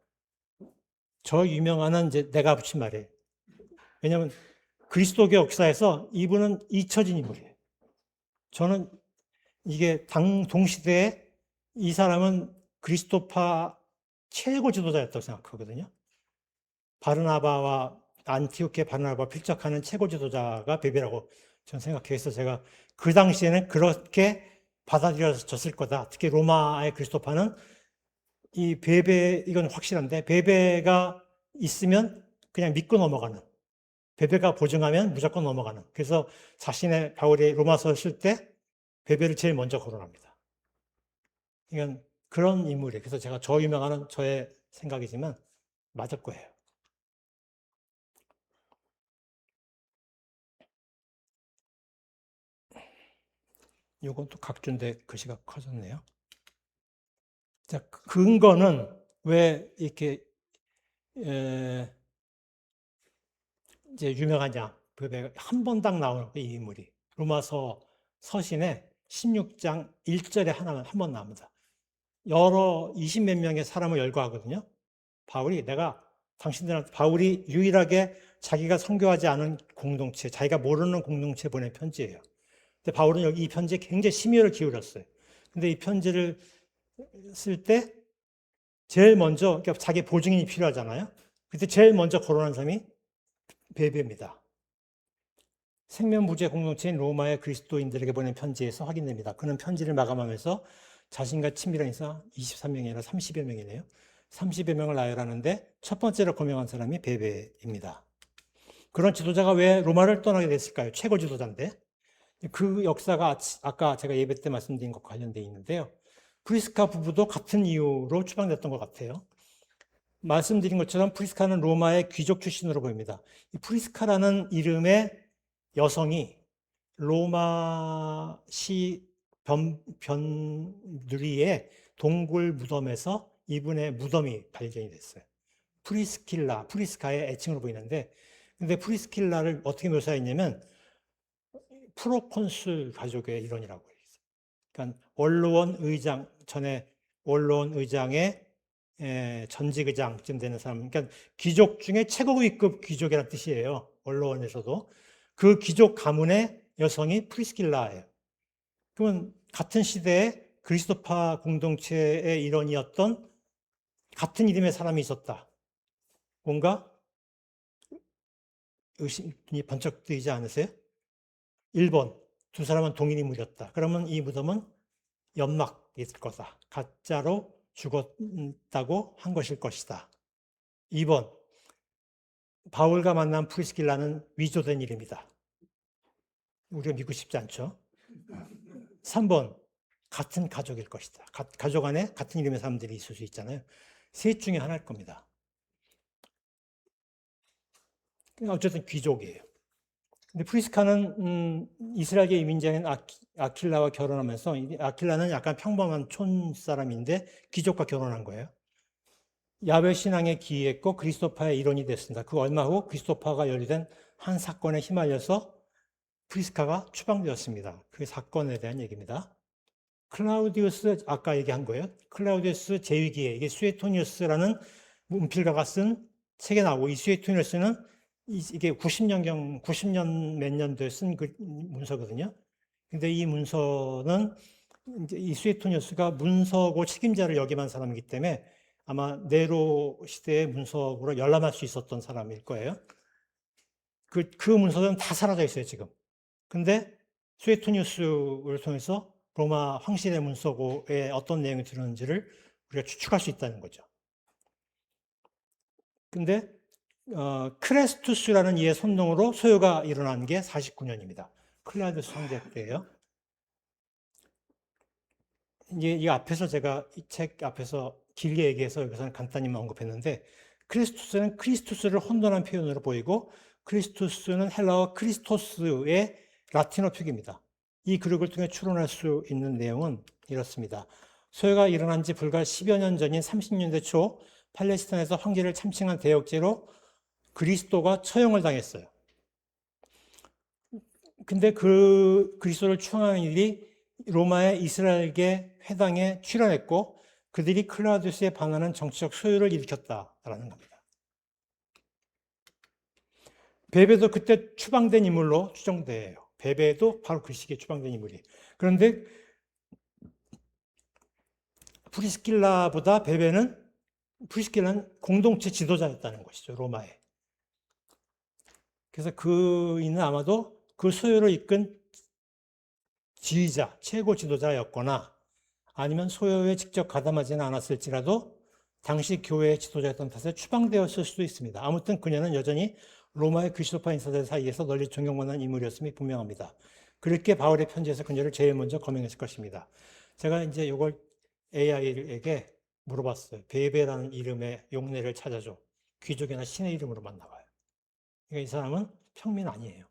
저 유명한은 이제 내가 붙인 말이에요. 왜냐하면 그리스도교 역사에서 이분은 잊혀진 인물이에요. 저는 이게 동시대에 이 사람은 그리스도파 최고 지도자였다고 생각하거든요. 바르나바와 안티오케 바르나바 필적하는 최고 지도자가 베베라고 저는 생각해서 제가 그 당시에는 그렇게 받아들여졌을 거다. 특히 로마의 그리스도파는 이 베베, 이건 확실한데 베베가 있으면 그냥 믿고 넘어가는, 베베가 보증하면 무조건 넘어가는. 그래서 바울이 로마서 쓸 때 베베를 제일 먼저 거론합니다. 이건 그런 인물이에요. 그래서 제가 저 유명한 저의 생각이지만 맞을 거예요. 이건 또 각주인데 글씨가 커졌네요. 자, 근거는 왜 이렇게 이제 유명하냐? 한 번 딱 나오는 이 인물이 로마서 서신에 16장 1절에 한 번 나옵니다. 여러 20몇 명의 사람을 열거하거든요. 바울이 유일하게 자기가 선교하지 않은 공동체, 자기가 모르는 공동체에 보낸 편지예요. 근데 바울은 여기 이 편지에 굉장히 심혈을 기울였어요. 근데 이 편지를 쓸 때 제일 먼저, 그러니까 자기 보증인이 필요하잖아요. 그때 제일 먼저 거론한 사람이 베베입니다. 생명부재 공동체인 로마의 그리스도인들에게 보낸 편지에서 확인됩니다. 그는 편지를 마감하면서 자신과 친밀한 인사 23명이 아니라 30여 명이네요. 30여 명을 나열하는데 첫 번째로 거명한 사람이 베베입니다. 그런 지도자가 왜 로마를 떠나게 됐을까요? 최고 지도자인데. 그 역사가 아까 제가 예배 때 말씀드린 것과 관련되어 있는데요. 프리스카 부부도 같은 이유로 추방됐던 것 같아요. 말씀드린 것처럼 프리스카는 로마의 귀족 출신으로 보입니다. 이 프리스카라는 이름의 여성이 로마시 변두리의 동굴 무덤에서 이분의 무덤이 발견이 됐어요. 프리스카의 애칭으로 보이는데, 근데 프리스킬라를 어떻게 묘사했냐면 프로콘술 가족의 일원이라고 했어요. 그러니까 전에 원로원 의장의 전직 의장쯤 되는 사람, 그러니까 귀족 중에 최고위급 귀족이라는 뜻이에요. 원로원에서도. 그 귀족 가문의 여성이 프리스킬라예요. 그러면 같은 시대에 그리스도파 공동체의 일원이었던 같은 이름의 사람이 있었다. 뭔가 의심이 번쩍 뜨이지 않으세요? 1번, 두 사람은 동일 인물이었다. 그러면 이 무덤은 연막일 거다. 가짜로 죽었다고 한 것일 것이다. 2번, 바울과 만난 프리스킬라는 위조된 이름이다. 우리가 믿고 싶지 않죠? 3번, 같은 가족일 것이다. 가족 안에 같은 이름의 사람들이 있을 수 있잖아요. 셋 중에 하나일 겁니다. 어쨌든 귀족이에요. 근데 프리스카는 이스라엘계 이민자인 아킬라와 결혼하면서 아킬라는 약간 평범한 촌 사람인데 귀족과 결혼한 거예요. 야훼 신앙에 기이했고 그리스도파의 일원이 됐습니다. 그 얼마 후 그리스도파가 연루된 한 사건에 휘말려서 프리스카가 추방되었습니다. 그 사건에 대한 얘기입니다. 클라우디우스, 아까 얘기한 거예요. 클라우디우스 제2기에 이게 수에토니우스라는 문필가가 쓴 책에 나오고, 이 수에토니우스는 이게 90년 몇 년도에 쓴 그 문서거든요. 근데 이 문서는 이제 이 수에토니우스가 문서고 책임자를 역임한 사람이기 때문에 아마 네로 시대의 문서로 열람할 수 있었던 사람일 거예요. 그 문서는 다 사라져 있어요, 지금. 근데 수에토니우스를 통해서 로마 황실의 문서고에 어떤 내용이 들었는지를 우리가 추측할 수 있다는 거죠. 근데 크레스투스라는 이의 선동으로 소요가 일어난 게 49년입니다. 클라우디우스 황제 때예요. 이제 이 앞에서 제가 이 책 앞에서 길게 얘기해서 여기서는 간단히 언급했는데, 크리스투스는 크리스투스를 혼돈한 표현으로 보이고, 크리스투스는 헬라어 크리스토스의 라틴어 표기입니다. 이 그룹을 통해 추론할 수 있는 내용은 이렇습니다. 소요가 일어난 지 불과 10여 년 전인 30년대 초 팔레스타인에서 황제를 참칭한 대역죄로 그리스도가 처형을 당했어요. 근데 그 그리스도를 추앙하는 일이 로마의 이스라엘계 회당에 출연했고, 그들이 클라우디우스에 반하는 정치적 소요를 일으켰다라는 겁니다. 베베도 그때 추방된 인물로 추정돼요. 베베도 바로 그 시기에 추방된 인물이에요. 그런데 프리스킬라는 공동체 지도자였다는 것이죠, 로마에. 그래서 그이는 아마도 그 소요를 이끈 지휘자, 최고 지도자였거나 아니면 소요에 직접 가담하지는 않았을지라도 당시 교회의 지도자였던 탓에 추방되었을 수도 있습니다. 아무튼 그녀는 여전히 로마의 그리스도파 인사들 사이에서 널리 존경받는 인물이었음이 분명합니다. 그렇게 바울의 편지에서 그녀를 제일 먼저 거명했을 것입니다. 제가 이제 이걸 AI에게 물어봤어요. 베베라는 이름의 용례를 찾아줘. 귀족이나 신의 이름으로 만나봐요. 그러니까 이 사람은 평민 아니에요.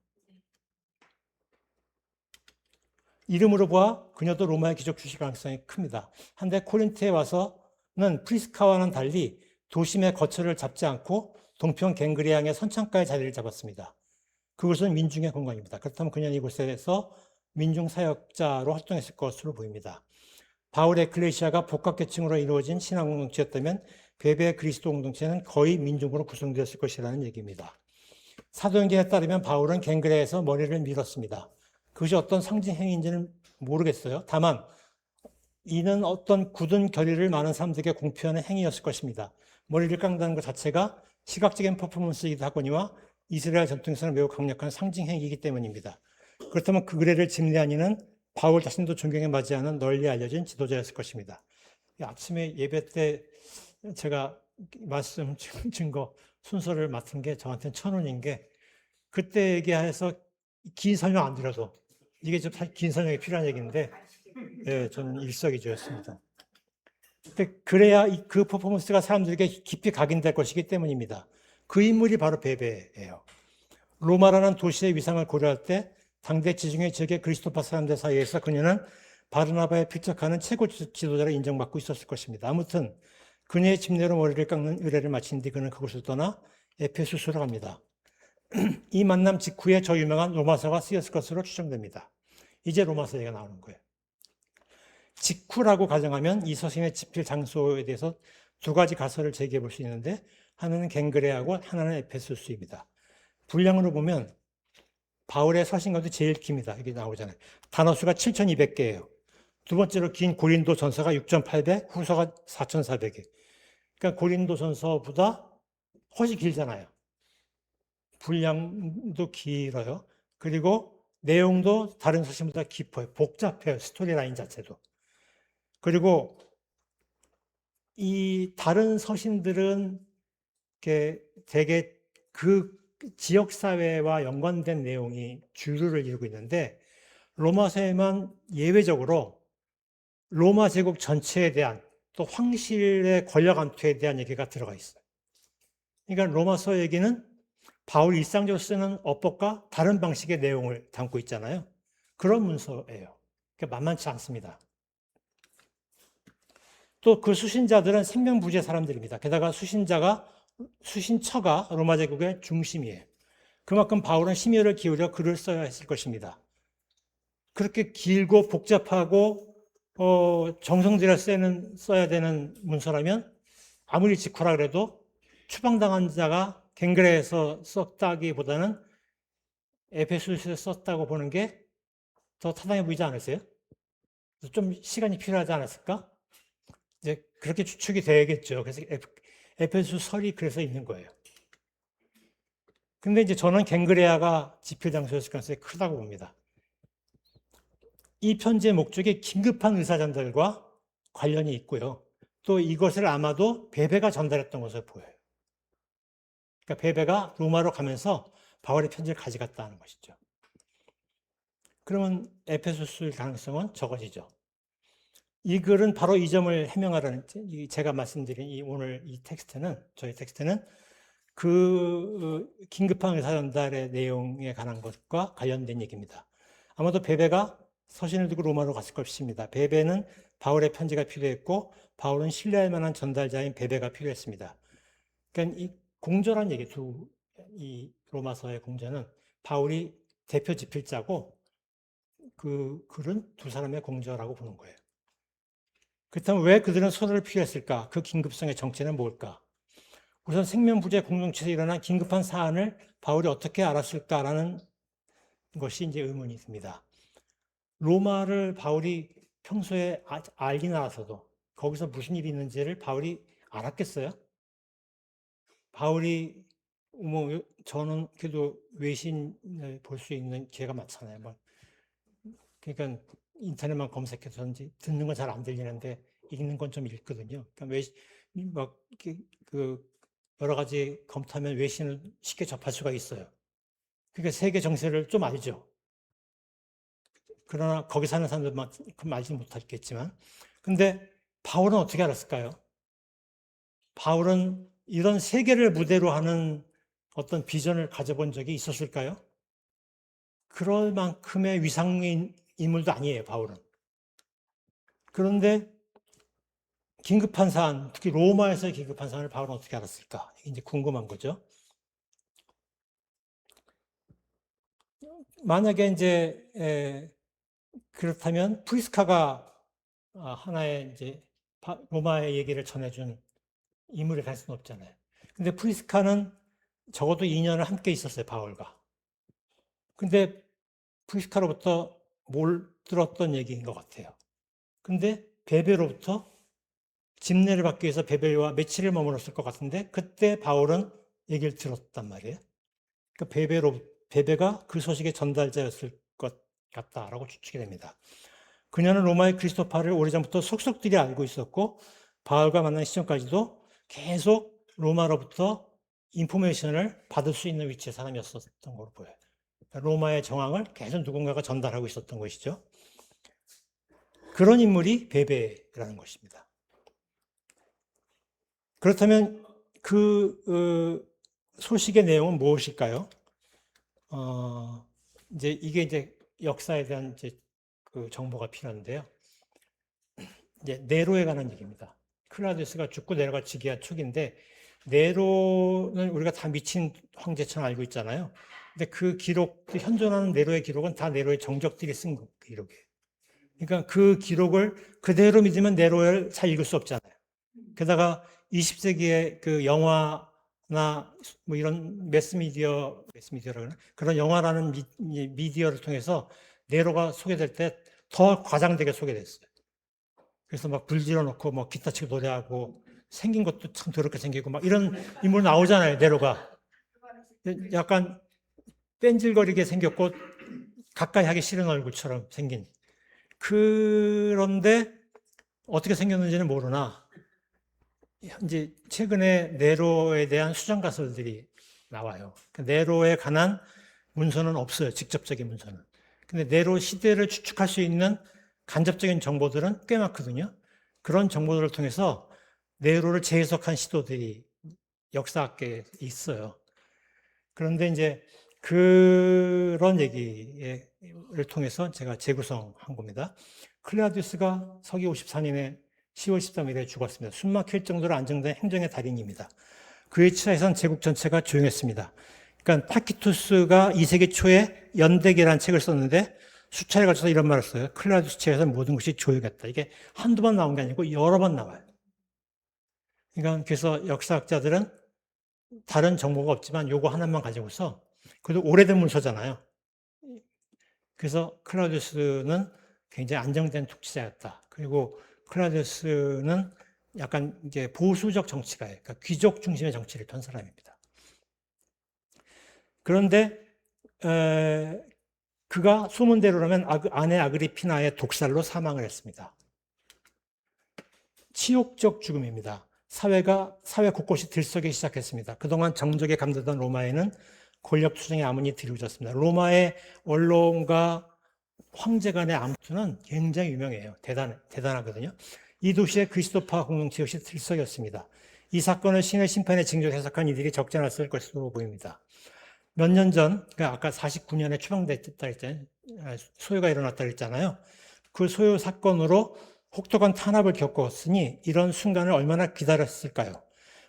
이름으로 보아 그녀도 로마의 귀족 출신 가능성이 큽니다. 한데 코린트에 와서는 프리스카와는 달리 도심의 거처를 잡지 않고 동편 갱그레양의 선창가의 자리를 잡았습니다. 그곳은 민중의 공간입니다. 그렇다면 그녀는 이곳에서 민중사역자로 활동했을 것으로 보입니다. 바울의 에클레시아가 복합계층으로 이루어진 신앙 공동체였다면 베베의 그리스도 공동체는 거의 민중으로 구성되었을 것이라는 얘기입니다. 사도행전에 따르면 바울은 갱그레에서 머리를 밀었습니다. 그것이 어떤 상징 행위인지는 모르겠어요. 다만 이는 어떤 굳은 결의를 많은 사람들에게 공표하는 행위였을 것입니다. 머리를 깎는다는 것 자체가 시각적인 퍼포먼스이기도 하거니와 이스라엘 전통에서는 매우 강력한 상징 행위이기 때문입니다. 그렇다면 그 의뢰를 집례한 이는 바울 자신도 존경에 맞이하는 널리 알려진 지도자였을 것입니다. 아침에 예배 때 제가 말씀 증거 순서를 맡은 게 저한테는 천운인 게, 그때 얘기해서 긴 설명 안 드려도 이게 좀 긴 설명이 필요한 얘기인데, 네, 저는 일석이조였습니다. 그래야 그 퍼포먼스가 사람들에게 깊이 각인될 것이기 때문입니다. 그 인물이 바로 베베예요. 로마라는 도시의 위상을 고려할 때 당대 지중해 지역의 그리스도파 사람들 사이에서 그녀는 바르나바에 필적하는 최고 지도자로 인정받고 있었을 것입니다. 아무튼 그녀의 집례로 머리를 깎는 의례를 마친 뒤 그는 그곳을 떠나 에페소스로 갑니다. 이 만남 직후에 저 유명한 로마서가 쓰였을 것으로 추정됩니다. 이제 로마서 얘기가 나오는 거예요. 직후라고 가정하면 이 서신의 집필 장소에 대해서 두 가지 가설을 제기해 볼 수 있는데, 하나는 갱그레하고 하나는 에페소스입니다. 분량으로 보면 바울의 서신 가운데 제일 깁니다. 이게 나오잖아요. 단어수가 7,200개예요. 두 번째로 긴 고린도 전서가 6,800, 후서가 4,400개. 그러니까 고린도 전서보다 훨씬 길잖아요. 분량도 길어요. 그리고 내용도 다른 서신보다 깊어요. 복잡해요. 스토리라인 자체도. 그리고 이 다른 서신들은 되게 그 지역사회와 연관된 내용이 주류를 이루고 있는데, 로마서에만 예외적으로 로마 제국 전체에 대한, 또 황실의 권력 암투에 대한 얘기가 들어가 있어요. 그러니까 로마서 얘기는 바울 일상적으로 쓰는 어법과 다른 방식의 내용을 담고 있잖아요. 그런 문서예요. 그러니까 만만치 않습니다. 또 그 수신자들은 생명부재 사람들입니다. 게다가 수신처가 로마 제국의 중심이에요. 그만큼 바울은 심혈을 기울여 글을 써야 했을 것입니다. 그렇게 길고 복잡하고 정성 들여 써야 되는 문서라면 아무리 직후라 그래도 추방당한 자가 갱그레에서 썼다기보다는 에베소서에서 썼다고 보는 게 더 타당해 보이지 않으세요? 좀 시간이 필요하지 않았을까? 이제 그렇게 추측이 되겠죠. 그래서 에베소설이 그래서 있는 거예요. 근데 이제 저는 갱그레아가 집필 장소였을 가능성이 크다고 봅니다. 이 편지의 목적이 긴급한 의사 전달과 관련이 있고요. 또 이것을 아마도 베베가 전달했던 것으로 보여요. 그러니까 베베가 로마로 가면서 바울의 편지를 가져갔다는 것이죠. 그러면 에페소스일 가능성은 적어지죠. 이 글은 바로 이 점을 해명하라는, 제가 말씀드린 오늘 이 텍스트는, 저희 텍스트는 그 긴급한 의사 전달의 내용에 관한 것과 관련된 얘기입니다. 아마도 베베가 서신을 들고 로마로 갔을 것입니다. 베베는 바울의 편지가 필요했고 바울은 신뢰할 만한 전달자인 베베가 필요했습니다. 그러니까 이 공저란 얘기, 이 로마서의 공저는 바울이 대표 집필자고 그 글은 두 사람의 공저라고 보는 거예요. 그렇다면 왜 그들은 서로를 필요했을까? 그 긴급성의 정체는 뭘까? 우선 생명부재 공동체에서 일어난 긴급한 사안을 바울이 어떻게 알았을까라는 것이 이제 의문이 있습니다. 로마를 바울이 평소에 알긴 알아서도 거기서 무슨 일이 있는지를 바울이 알았겠어요? 바울이 저는 그래도 외신을 볼 수 있는 기회가 많잖아요. 그러니까 인터넷만 검색해서든지 듣는 건 잘 안 들리는데 읽는 건 좀 읽거든요. 그러니까 여러 가지 검토하면 외신을 쉽게 접할 수가 있어요. 그러니까 세계 정세를 좀 알죠. 그러나 거기 사는 사람들만큼 알지 못하겠지만, 근데 바울은 어떻게 알았을까요? 바울은 이런 세계를 무대로 하는 어떤 비전을 가져본 적이 있었을까요? 그럴 만큼의 위상인 인물도 아니에요, 바울은. 그런데 긴급한 사안, 특히 로마에서의 긴급한 사안을 바울은 어떻게 알았을까? 이게 이제 궁금한 거죠. 만약에 이제 그렇다면 프리스카가 하나의 이제 로마의 얘기를 전해준 인물이 될 수는 없잖아요. 근데 프리스카는 적어도 2년을 함께 있었어요, 바울과. 근데 프리스카로부터 뭘 들었던 얘기인 것 같아요. 근데 베베로부터 집례를 받기 위해서 베베와 며칠을 머물렀을 것 같은데 그때 바울은 얘기를 들었단 말이에요. 그러니까 베베가 그 소식의 전달자였을 것 같다라고 추측이 됩니다. 그녀는 로마의 그리스도파를 오래전부터 속속들이 알고 있었고 바울과 만난 시점까지도 계속 로마로부터 인포메이션을 받을 수 있는 위치의 사람이었었던 걸로 보여요. 그러니까 로마의 정황을 계속 누군가가 전달하고 있었던 것이죠. 그런 인물이 베베라는 것입니다. 그렇다면 그 소식의 내용은 무엇일까요? 이게 역사에 대한 그 정보가 필요한데요. 이제 네로에 관한 얘기입니다. 클라우디우스가 죽고 네로가 즉위한 초기인데 네로는 우리가 다 미친 황제처럼 알고 있잖아요. 근데 그 기록, 현존하는 네로의 기록은 다 네로의 정적들이 쓴 기록이에요. 그러니까 그 기록을 그대로 믿으면 네로를 잘 읽을 수 없잖아요. 게다가 20세기의 그 영화나 뭐 이런 매스미디어라고 하나? 그런 영화라는 미디어를 통해서 네로가 소개될 때 더 과장되게 소개됐어요. 그래서 막 불 질러놓고 뭐 기타 치고 노래하고 생긴 것도 참 더럽게 생기고 막 이런 인물 나오잖아요, 네로가. 약간 뺀질거리게 생겼고 가까이 하기 싫은 얼굴처럼 생긴. 그런데 어떻게 생겼는지는 모르나 이제 최근에 네로에 대한 수정 가설들이 나와요. 네로에 관한 문서는 없어요. 직접적인 문서는. 근데 네로 시대를 추측할 수 있는 간접적인 정보들은 꽤 많거든요. 그런 정보들을 통해서 네로를 재해석한 시도들이 역사학계에 있어요. 그런데 이제 그런 얘기를 통해서 제가 재구성한 겁니다. 클라우디우스가 서기 54년에 10월 13일에 죽었습니다. 숨막힐 정도로 안정된 행정의 달인입니다. 그의 치하에선 제국 전체가 조용했습니다. 그러니까 타키투스가 2세기 초에 연대기라는 책을 썼는데 수차례 걸쳐서 이런 말을 써요. 클라우디우스 치하에서 모든 것이 조용했다. 이게 한두 번 나온 게 아니고 여러 번 나와요. 그러니까 그래서 역사학자들은 다른 정보가 없지만 요거 하나만 가지고서, 그래도 오래된 문서잖아요. 그래서 클라우디우스는 굉장히 안정된 통치자였다. 그리고 클라우디우스는 약간 이제 보수적 정치가예요. 그러니까 귀족 중심의 정치를 던 사람입니다. 그런데 그가 소문대로라면 아내 아그리피나의 독살로 사망을 했습니다. 치욕적 죽음입니다. 사회 곳곳이 들썩이기 시작했습니다. 그동안 정적에 감도던 로마에는 권력 투쟁의 암문이 드리워졌습니다. 로마의 언론과 황제 간의 암투는 굉장히 유명해요. 대단하거든요. 이 도시의 그리스도파 공동체 역시 들썩였습니다. 이 사건을 신의 심판에 징조 해석한 이들이 적지 않았을 것으로 보입니다. 몇 년 전, 그러니까 아까 49년에 추방됐다 했잖아요. 소요가 일어났다 했잖아요. 그 소요 사건으로 혹독한 탄압을 겪었으니 이런 순간을 얼마나 기다렸을까요?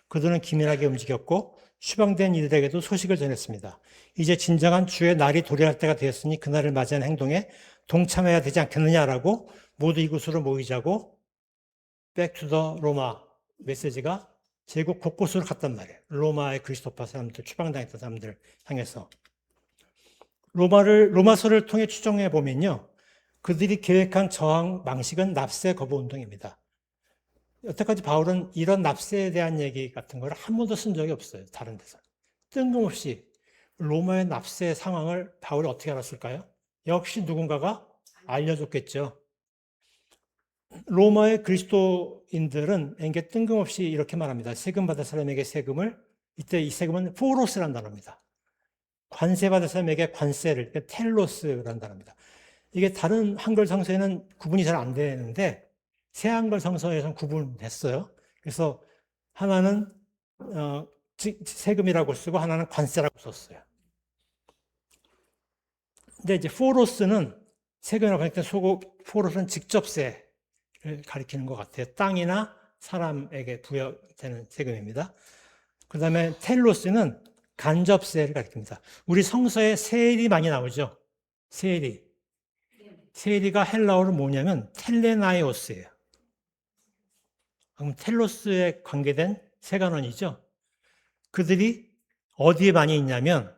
그들은 기민하게 움직였고 추방된 이들에게도 소식을 전했습니다. 이제 진정한 주의 날이 도래할 때가 되었으니 그날을 맞이하는 행동에 동참해야 되지 않겠느냐라고 모두 이곳으로 모이자고 백투더 로마 메시지가 제국 곳곳으로 갔단 말이에요. 로마의 그리스도파 사람들, 추방당했던 사람들 향해서. 로마서를 통해 추정해 보면요, 그들이 계획한 저항 방식은 납세 거부 운동입니다. 여태까지 바울은 이런 납세에 대한 얘기 같은 걸 한 번도 쓴 적이 없어요. 다른 데서. 뜬금없이 로마의 납세 상황을 바울이 어떻게 알았을까요? 역시 누군가가 알려줬겠죠. 로마의 그리스도인들은 에게 뜬금없이 이렇게 말합니다. 세금 받을 사람에게 세금을, 이때 이 세금은 포로스라는 단어입니다. 관세 받을 사람에게 관세를, 텔로스라는 단어입니다. 이게 다른 한글 성서에는 구분이 잘 안 되는데 새 한글 성서에서는 구분됐어요. 그래서 하나는 세금이라고 쓰고 하나는 관세라고 썼어요. 근데 이제 포로스는 세금이라고 하니까 포로스는 직접세를 가리키는 것 같아요. 땅이나 사람에게 부여되는 세금입니다. 그 다음에 텔로스는 간접세를 가리킵니다. 우리 성서에 세일이 많이 나오죠. 세일이가 헬라어로 뭐냐면 텔레나이오스예요. 그럼 텔로스에 관계된 세관원이죠. 그들이 어디에 많이 있냐면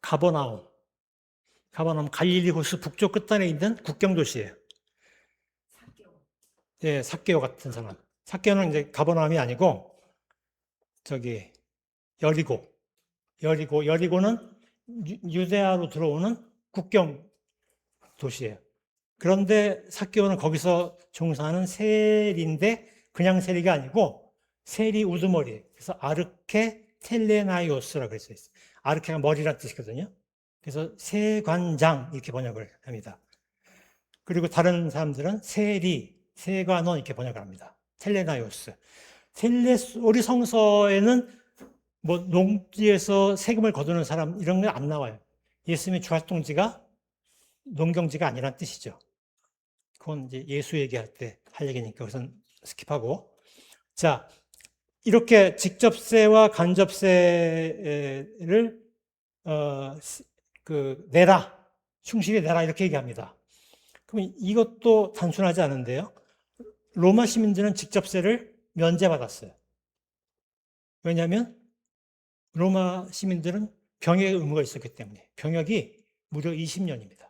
가버나움 갈릴리 호수 북쪽 끝단에 있는 국경 도시예요. 예, 삭개오 같은 사람. 삭개오는 이제 가버나움이 아니고 여리고는 유대아로 들어오는 국경 도시예요. 그런데 삭개오는 거기서 종사하는 세리인데 그냥 세리가 아니고 세리 우두머리. 그래서 아르케 텔레나이오스라고 써 있어요. 아르케가 머리란 뜻이거든요. 그래서 세관장 이렇게 번역을 합니다. 그리고 다른 사람들은 세관원 이렇게 번역을 합니다. 텔레나이오스. 우리 성서에는 뭐 농지에서 세금을 거두는 사람 이런 게 안 나와요. 예수님의 주활동지가 농경지가 아니란 뜻이죠. 그건 이제 예수 얘기할 때 할 얘기니까 우선 스킵하고. 자, 이렇게 직접세와 간접세를 내라, 충실히 내라 이렇게 얘기합니다. 그럼 이것도 단순하지 않은데요. 로마 시민들은 직접세를 면제받았어요. 왜냐하면 로마 시민들은 병역의 의무가 있었기 때문에 병역이 무려 20년입니다.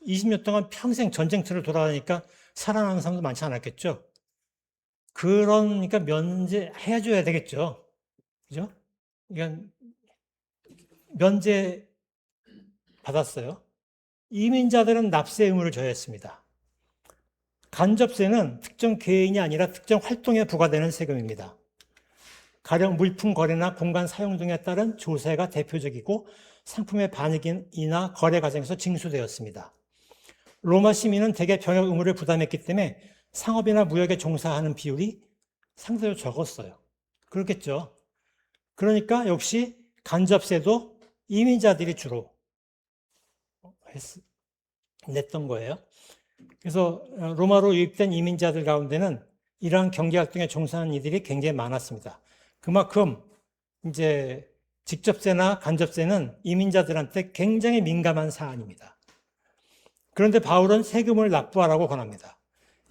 20년 동안 평생 전쟁터를 돌아다니니까 살아남은 사람도 많지 않았겠죠. 그러니까 면제해줘야 되겠죠. 그죠? 그러니까 면제 받았어요. 이민자들은 납세 의무를 져했습니다. 간접세는 특정 개인이 아니라 특정 활동에 부과되는 세금입니다. 가령 물품 거래나 공간 사용 등에 따른 조세가 대표적이고 상품의 반입이나 거래 과정에서 징수되었습니다. 로마 시민은 대개 병역 의무를 부담했기 때문에 상업이나 무역에 종사하는 비율이 상대적으로 적었어요. 그렇겠죠. 그러니까 역시 간접세도 이민자들이 주로 냈던 거예요. 그래서 로마로 유입된 이민자들 가운데는 이러한 경제활동에 종사하는 이들이 굉장히 많았습니다. 그만큼 이제 직접세나 간접세는 이민자들한테 굉장히 민감한 사안입니다. 그런데 바울은 세금을 납부하라고 권합니다.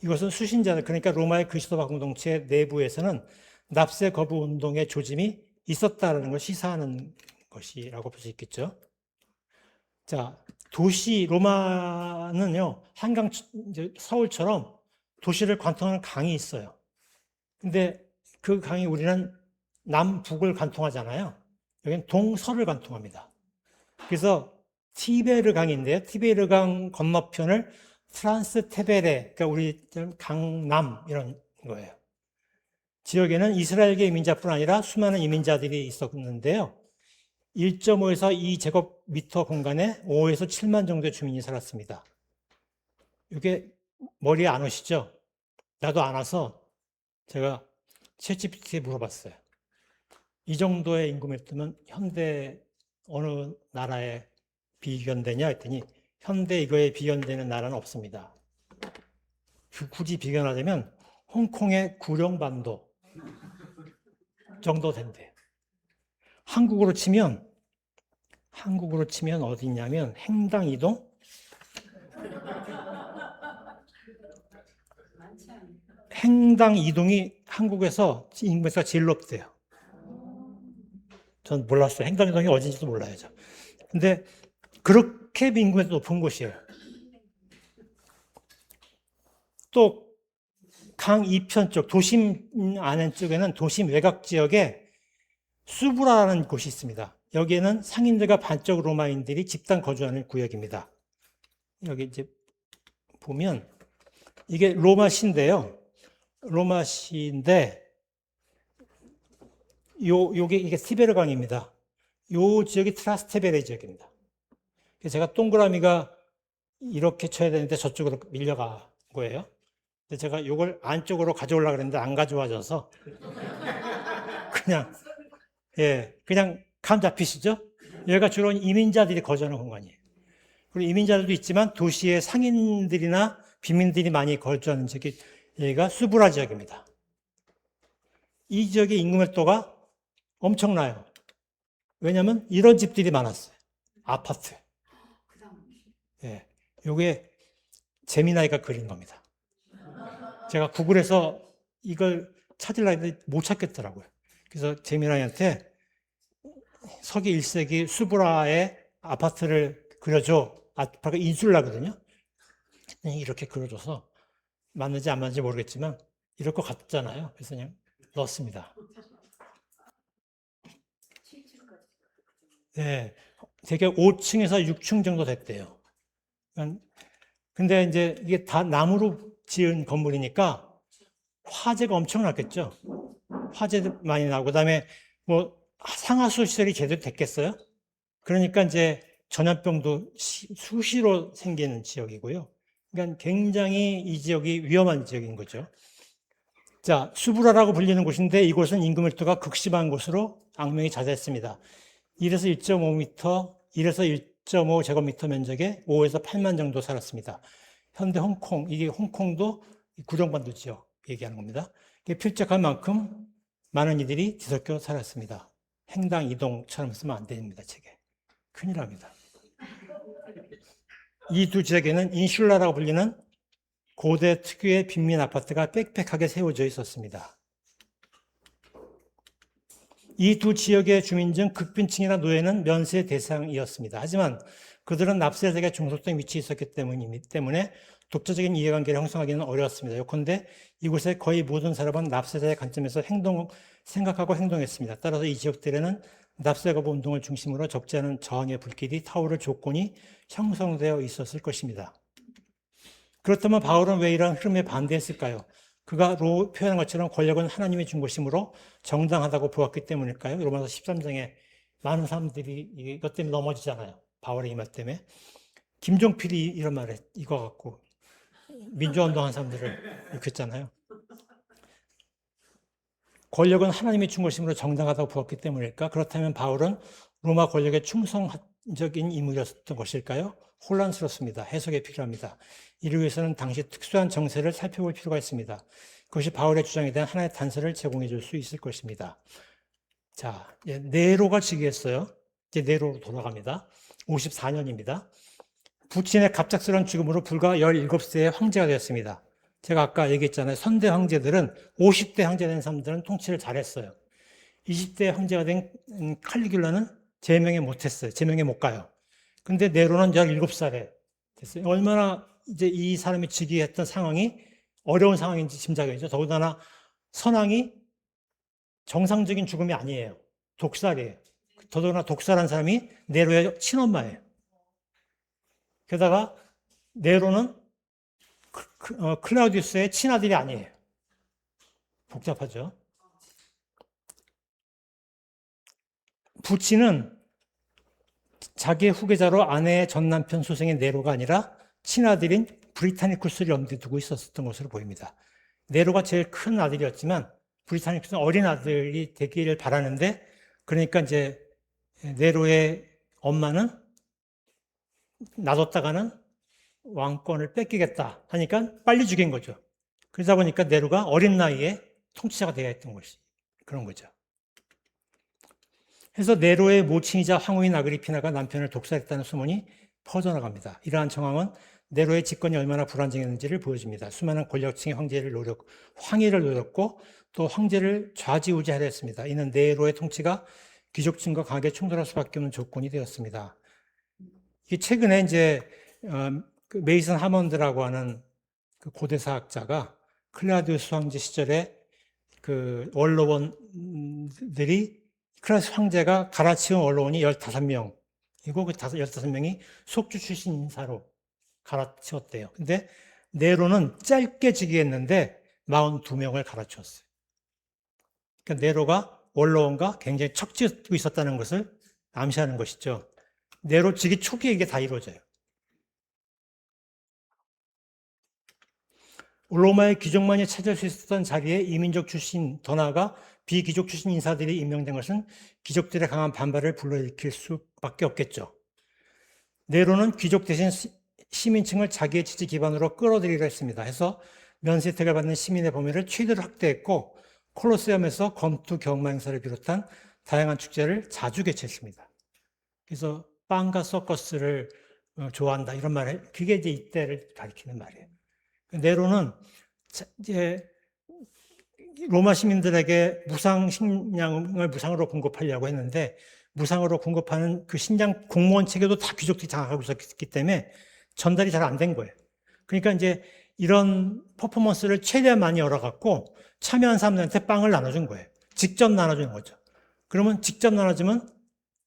이것은 수신자들, 그러니까 로마의 그리스도파 공동체 내부에서는 납세 거부 운동의 조짐이 있었다는 걸 시사하는 것이라고 볼 수 있겠죠. 자, 도시 로마는요, 한강 이제 서울처럼 도시를 관통하는 강이 있어요. 근데 그 강이 우리는 남북을 관통하잖아요. 여기는 동서를 관통합니다. 그래서 티베르 강인데요. 티베르 강 건너편을 트란스 테베레, 그러니까 우리 강남 이런 거예요. 지역에는 이스라엘계 이민자뿐 아니라 수많은 이민자들이 있었는데요. 1.5에서 2제곱미터 공간에 5에서 7만 정도의 주민이 살았습니다. 이게 머리에 안 오시죠? 나도 안 와서 제가 챗GPT에 물어봤어요. 이 정도의 인구면 현대 어느 나라에 비견되냐 했더니 현대 이거에 비견되는 나라는 없습니다. 굳이 비견하자면 홍콩의 구룡반도 정도 된대요. 한국으로 치면 어디 있냐면 행당 이동? 행당 이동이 한국에서 인구가 제일 높대요. 전 몰랐어요. 행당 이동이 어딘지도 몰라요. 근데 그렇게 인구가 높은 곳이에요. 또 강 이편 쪽, 도심 안에 쪽에는 도심 외곽 지역에 수브라라는 곳이 있습니다. 여기에는 상인들과 반쪽 로마인들이 집단 거주하는 구역입니다. 여기 이제 보면 이게 로마시인데요. 로마시인데 요게 이게 티베르 강입니다. 요 지역이 트라스테베레 지역입니다. 그래서 제가 동그라미가 이렇게 쳐야 되는데 저쪽으로 밀려가 거예요. 근데 제가 요걸 안쪽으로 가져오려고 그랬는데 안 가져와져서 그냥 감 잡히시죠? 여기가 주로 이민자들이 거주하는 공간이에요. 그리고 이민자들도 있지만 도시의 상인들이나 빈민들이 많이 거주하는 지역이 여기가 수브라 지역입니다. 이 지역의 인구 밀도가 엄청나요. 왜냐하면 이런 집들이 많았어요. 아파트. 요게 재미나이가 그린 겁니다. 제가 구글에서 이걸 찾으려고 했는데 못 찾겠더라고요. 그래서 재미나이한테 서기 1세기 수브라의 아파트를 그려줘. 아파트가 인슐라거든요. 이렇게 그려줘서 맞는지 안 맞는지 모르겠지만 이럴 것 같잖아요. 그래서 그냥 넣었습니다. 네, 되게 5층에서 6층 정도 됐대요. 근데 이제 이게 다 나무로 지은 건물이니까 화재가 엄청났겠죠. 화재도 많이 나고, 그다음에 뭐 상하수 시설이 제대로 됐겠어요? 그러니까 이제 전염병도 수시로 생기는 지역이고요. 그러니까 굉장히 이 지역이 위험한 지역인 거죠. 자, 수브라라고 불리는 곳인데 이곳은 인구 밀도가 극심한 곳으로 악명이 자자했습니다. 1에서 1.5m, 1에서 1.5 제곱미터 면적에 5에서 8만 정도 살았습니다. 현대 홍콩, 이게 홍콩도 구룡반도 지역 얘기하는 겁니다. 이게 필적할 만큼 많은 이들이 뒤섞여 살았습니다. 행당 이동처럼 쓰면 안 됩니다, 책에. 큰일 납니다. 이 두 지역에는 인슐라라고 불리는 고대 특유의 빈민 아파트가 빽빽하게 세워져 있었습니다. 이 두 지역의 주민 중 극빈층이나 노예는 면세 대상이었습니다. 하지만 그들은 납세자에게 중소된 위치에 있었기 때문에 독자적인 이해관계를 형성하기는 어려웠습니다. 요컨대 이곳의 거의 모든 사람은 납세자의 관점에서 생각하고 행동했습니다. 따라서 이 지역들에는 납세 거부 운동을 중심으로 적지 않은 저항의 불길이 타오를 조건이 형성되어 있었을 것입니다. 그렇다면 바울은 왜 이러한 흐름에 반대했을까요? 그가 표현한 것처럼 권력은 하나님이 준 것이므로 정당하다고 보았기 때문일까요? 로마서 13장에 많은 사람들이 이것 때문에 넘어지잖아요. 바울의 이 말 때문에. 김종필이 이런 말을 이거 갖고 민주화운동한 사람들을 일으켰잖아요. 권력은 하나님이 준 것이므로 정당하다고 보았기 때문일까? 그렇다면 바울은 로마 권력에 충성적인 인물이었던 것일까요? 혼란스럽습니다. 해석이 필요합니다. 이를 위해서는 당시 특수한 정세를 살펴볼 필요가 있습니다. 그것이 바울의 주장에 대한 하나의 단서를 제공해 줄 수 있을 것입니다. 자, 네로가 즉위했어요. 이제 네로로 돌아갑니다. 54년입니다. 부친의 갑작스러운 죽음으로 불과 17세의 황제가 되었습니다. 제가 아까 얘기했잖아요. 선대 황제들은 50대 황제 된 사람들은 통치를 잘했어요. 20대 황제가 된 칼리귤라는 제명에 못했어요. 제명에 못 가요. 근데 네로는 17살에 됐어요. 얼마나 이제 이 사람이 즉위했던 상황이 어려운 상황인지 짐작이죠. 더군다나 선왕이 정상적인 죽음이 아니에요. 독살이에요. 더더구나 독살한 사람이 네로의 친엄마예요. 게다가 네로는 클라우디우스의 친아들이 아니에요. 복잡하죠. 부친은 자기의 후계자로 아내의 전 남편 소생의 네로가 아니라 친아들인 브리타니쿠스를 염두에 두고 있었던 것으로 보입니다. 네로가 제일 큰 아들이었지만 브리타니쿠스는 어린 아들이 되기를 바라는데, 그러니까 이제 네로의 엄마는 놔뒀다가는 왕권을 뺏기겠다 하니까 빨리 죽인 거죠. 그러다 보니까 네로가 어린 나이에 통치자가 되어야 했던 것이 그런 거죠. 그래서 네로의 모친이자 황후인 아그리피나가 남편을 독살했다는 소문이 퍼져나갑니다. 이러한 정황은 네로의 집권이 얼마나 불안정했는지를 보여줍니다. 수많은 권력층의 황해를 노렸고 또 황제를 좌지우지하려 했습니다. 이는 네로의 통치가 귀족층과 강하게 충돌할 수밖에 없는 조건이 되었습니다. 최근에 이제 그 메이슨 하먼드라고 하는 그 고대사학자가 클라우디우스 황제 시절에 그 원로원들이 클라우디우스 황제가 갈아치운 원로원이 15명이고 그 15명이 속주 출신 인사로 갈아치웠대요. 근데 네로는 짧게 즉위했는데 42명을 갈아치웠어요. 그러니까 네로가 원로원과 굉장히 척지고 있었다는 것을 암시하는 것이죠. 네로 즉위 초기에 이게 다 이루어져요. 로마의 귀족만이 차지할 수 있었던 자리에 이민족 출신, 더 나아가 비귀족 출신 인사들이 임명된 것은 귀족들의 강한 반발을 불러일으킬 수밖에 없겠죠. 네로는 귀족 대신 시민층을 자기의 지지 기반으로 끌어들이려 했습니다. 해서 면세 혜택을 받는 시민의 범위를 최대로 확대했고 콜로세움에서 검투 경마 행사를 비롯한 다양한 축제를 자주 개최했습니다. 그래서 빵과 서커스를 좋아한다 이런 말을, 그게 이제 이때를 가리키는 말이에요. 네로는 이제 로마 시민들에게 무상 식량을 무상으로 공급하려고 했는데 무상으로 공급하는 그 식량 공무원 체계도 다 귀족들이 장악하고 있었기 때문에 전달이 잘 안 된 거예요. 그러니까 이제 이런 퍼포먼스를 최대한 많이 열어갖고 참여한 사람들한테 빵을 나눠준 거예요. 직접 나눠주는 거죠. 그러면 직접 나눠주면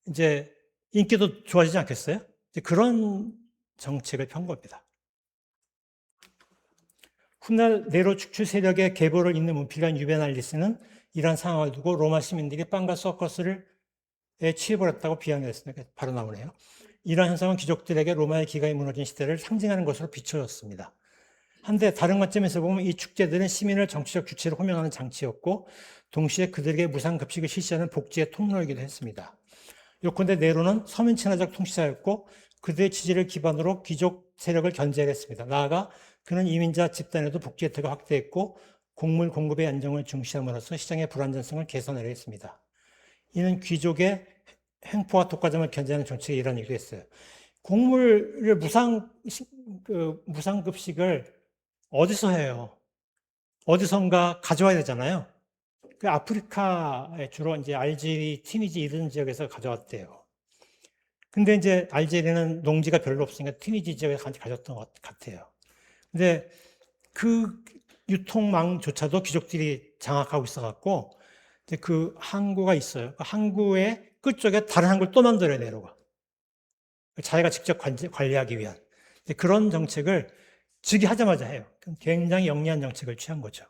이제 인기도 좋아지지 않겠어요? 이제 그런 정책을 편 겁니다. 훗날 네로 축출 세력의 계보를 잇는 문필가인 유베날리스는 이러한 상황을 두고 로마 시민들이 빵과 서커스를 취해버렸다고 비하했습니다. 바로 나오네요. 이러한 현상은 귀족들에게 로마의 기강이 무너진 시대를 상징하는 것으로 비춰졌습니다. 한데 다른 관점에서 보면 이 축제들은 시민을 정치적 주체로 호명하는 장치였고 동시에 그들에게 무상급식을 실시하는 복지의 통로이기도 했습니다. 요컨대 네로는 서민 친화적 통치자였고 그들의 지지를 기반으로 귀족 세력을 견제했습니다. 나아가 그는 이민자 집단에도 복지 혜택을 확대했고 곡물 공급의 안정을 중시함으로써 시장의 불안정성을 개선하려 했습니다. 이는 귀족의 횡포와 독과점을 견제하는 정책의 일환이기도 했어요. 곡물을 무상급식을 어디서 해요? 어디선가 가져와야 되잖아요. 그 아프리카에 주로 이제 알제리, 튀니지 이런 지역에서 가져왔대요. 근데 이제 알제리는 농지가 별로 없으니까 튀니지 지역에 가졌던 것 같아요. 근데 그 유통망조차도 귀족들이 장악하고 있어갖고 그 항구가 있어요. 그 항구의 끝쪽에 다른 항구를 또 만들어야 네로가. 자기가 직접 관리하기 위한. 그런 정책을 즉위하자마자 해요. 굉장히 영리한 정책을 취한 거죠.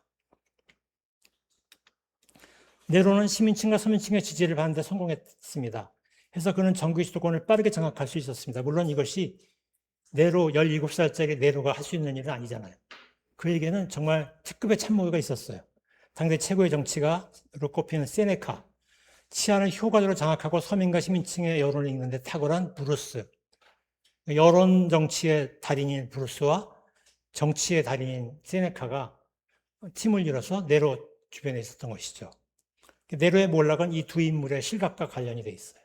네로는 시민층과 서민층의 지지를 받는 데 성공했습니다. 그래서 그는 정규 수도권을 빠르게 장악할 수 있었습니다. 물론 이것이 네로 17살짜리 네로가 할 수 있는 일은 아니잖아요. 그에게는 정말 특급의 참모가 있었어요. 당대 최고의 정치가로 꼽히는 세네카, 치안을 효과적으로 장악하고 서민과 시민층의 여론을 읽는 데 탁월한 브루스, 여론 정치의 달인인 브루스와 정치의 달인인 세네카가 팀을 이뤄서 네로 주변에 있었던 것이죠. 네로의 몰락은 이 두 인물의 실각과 관련이 돼 있어요.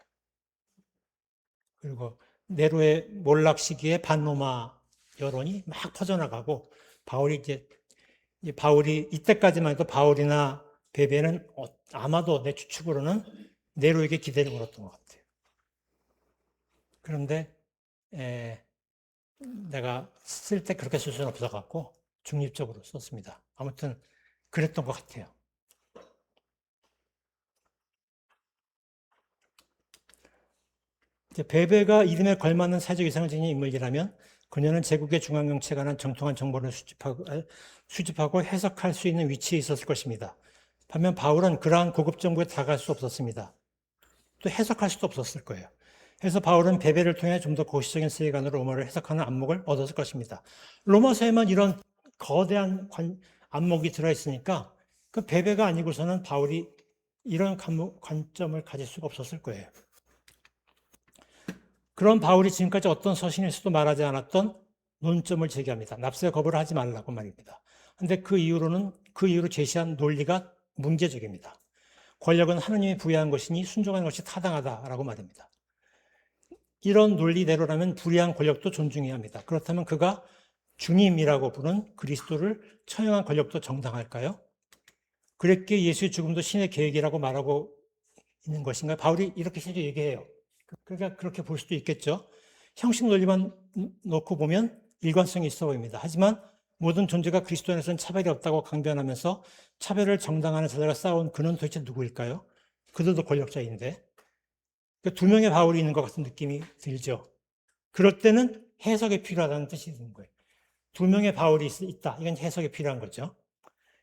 그리고 네로의 몰락 시기에 반로마 여론이 막 퍼져나가고 바울이 이때까지만 해도 바울이나 베베는 아마도 내 추측으로는 네로에게 기대를 걸었던 것 같아요. 그런데 내가 쓸 때 그렇게 쓸 수는 없어갖고 중립적으로 썼습니다. 아무튼 그랬던 것 같아요. 베베가 이름에 걸맞는 사회적 위상을 지닌 인물이라면 그녀는 제국의 중앙정치에 관한 정통한 정보를 수집하고 해석할 수 있는 위치에 있었을 것입니다. 반면 바울은 그러한 고급 정보에 다가갈 수 없었습니다. 또 해석할 수도 없었을 거예요. 그래서 바울은 베베를 통해 좀 더 고시적인 세계관으로 로마를 해석하는 안목을 얻었을 것입니다. 로마서에만 이런 거대한 안목이 들어있으니까 그 베베가 아니고서는 바울이 이런 관점을 가질 수가 없었을 거예요. 그런 바울이 지금까지 어떤 서신에서도 말하지 않았던 논점을 제기합니다. 납세 거부를 하지 말라고 말입니다. 그런데 그 이후로 제시한 논리가 문제적입니다. 권력은 하느님이 부여한 것이니 순종하는 것이 타당하다라고 말입니다. 이런 논리대로라면 불의한 권력도 존중해야 합니다. 그렇다면 그가 주님이라고 부른 그리스도를 처형한 권력도 정당할까요? 그랬기에 예수의 죽음도 신의 계획이라고 말하고 있는 것인가요? 바울이 이렇게 실제 얘기해요. 그러니까 그렇게 볼 수도 있겠죠. 형식 논리만 놓고 보면 일관성이 있어 보입니다. 하지만 모든 존재가 그리스도 안에서는 차별이 없다고 강변하면서 차별을 정당화하는 자들과 싸운 그는 도대체 누구일까요? 그들도 권력자인데. 그러니까 두 명의 바울이 있는 것 같은 느낌이 들죠. 그럴 때는 해석이 필요하다는 뜻이 드는 거예요. 두 명의 바울이 있다. 이건 해석이 필요한 거죠.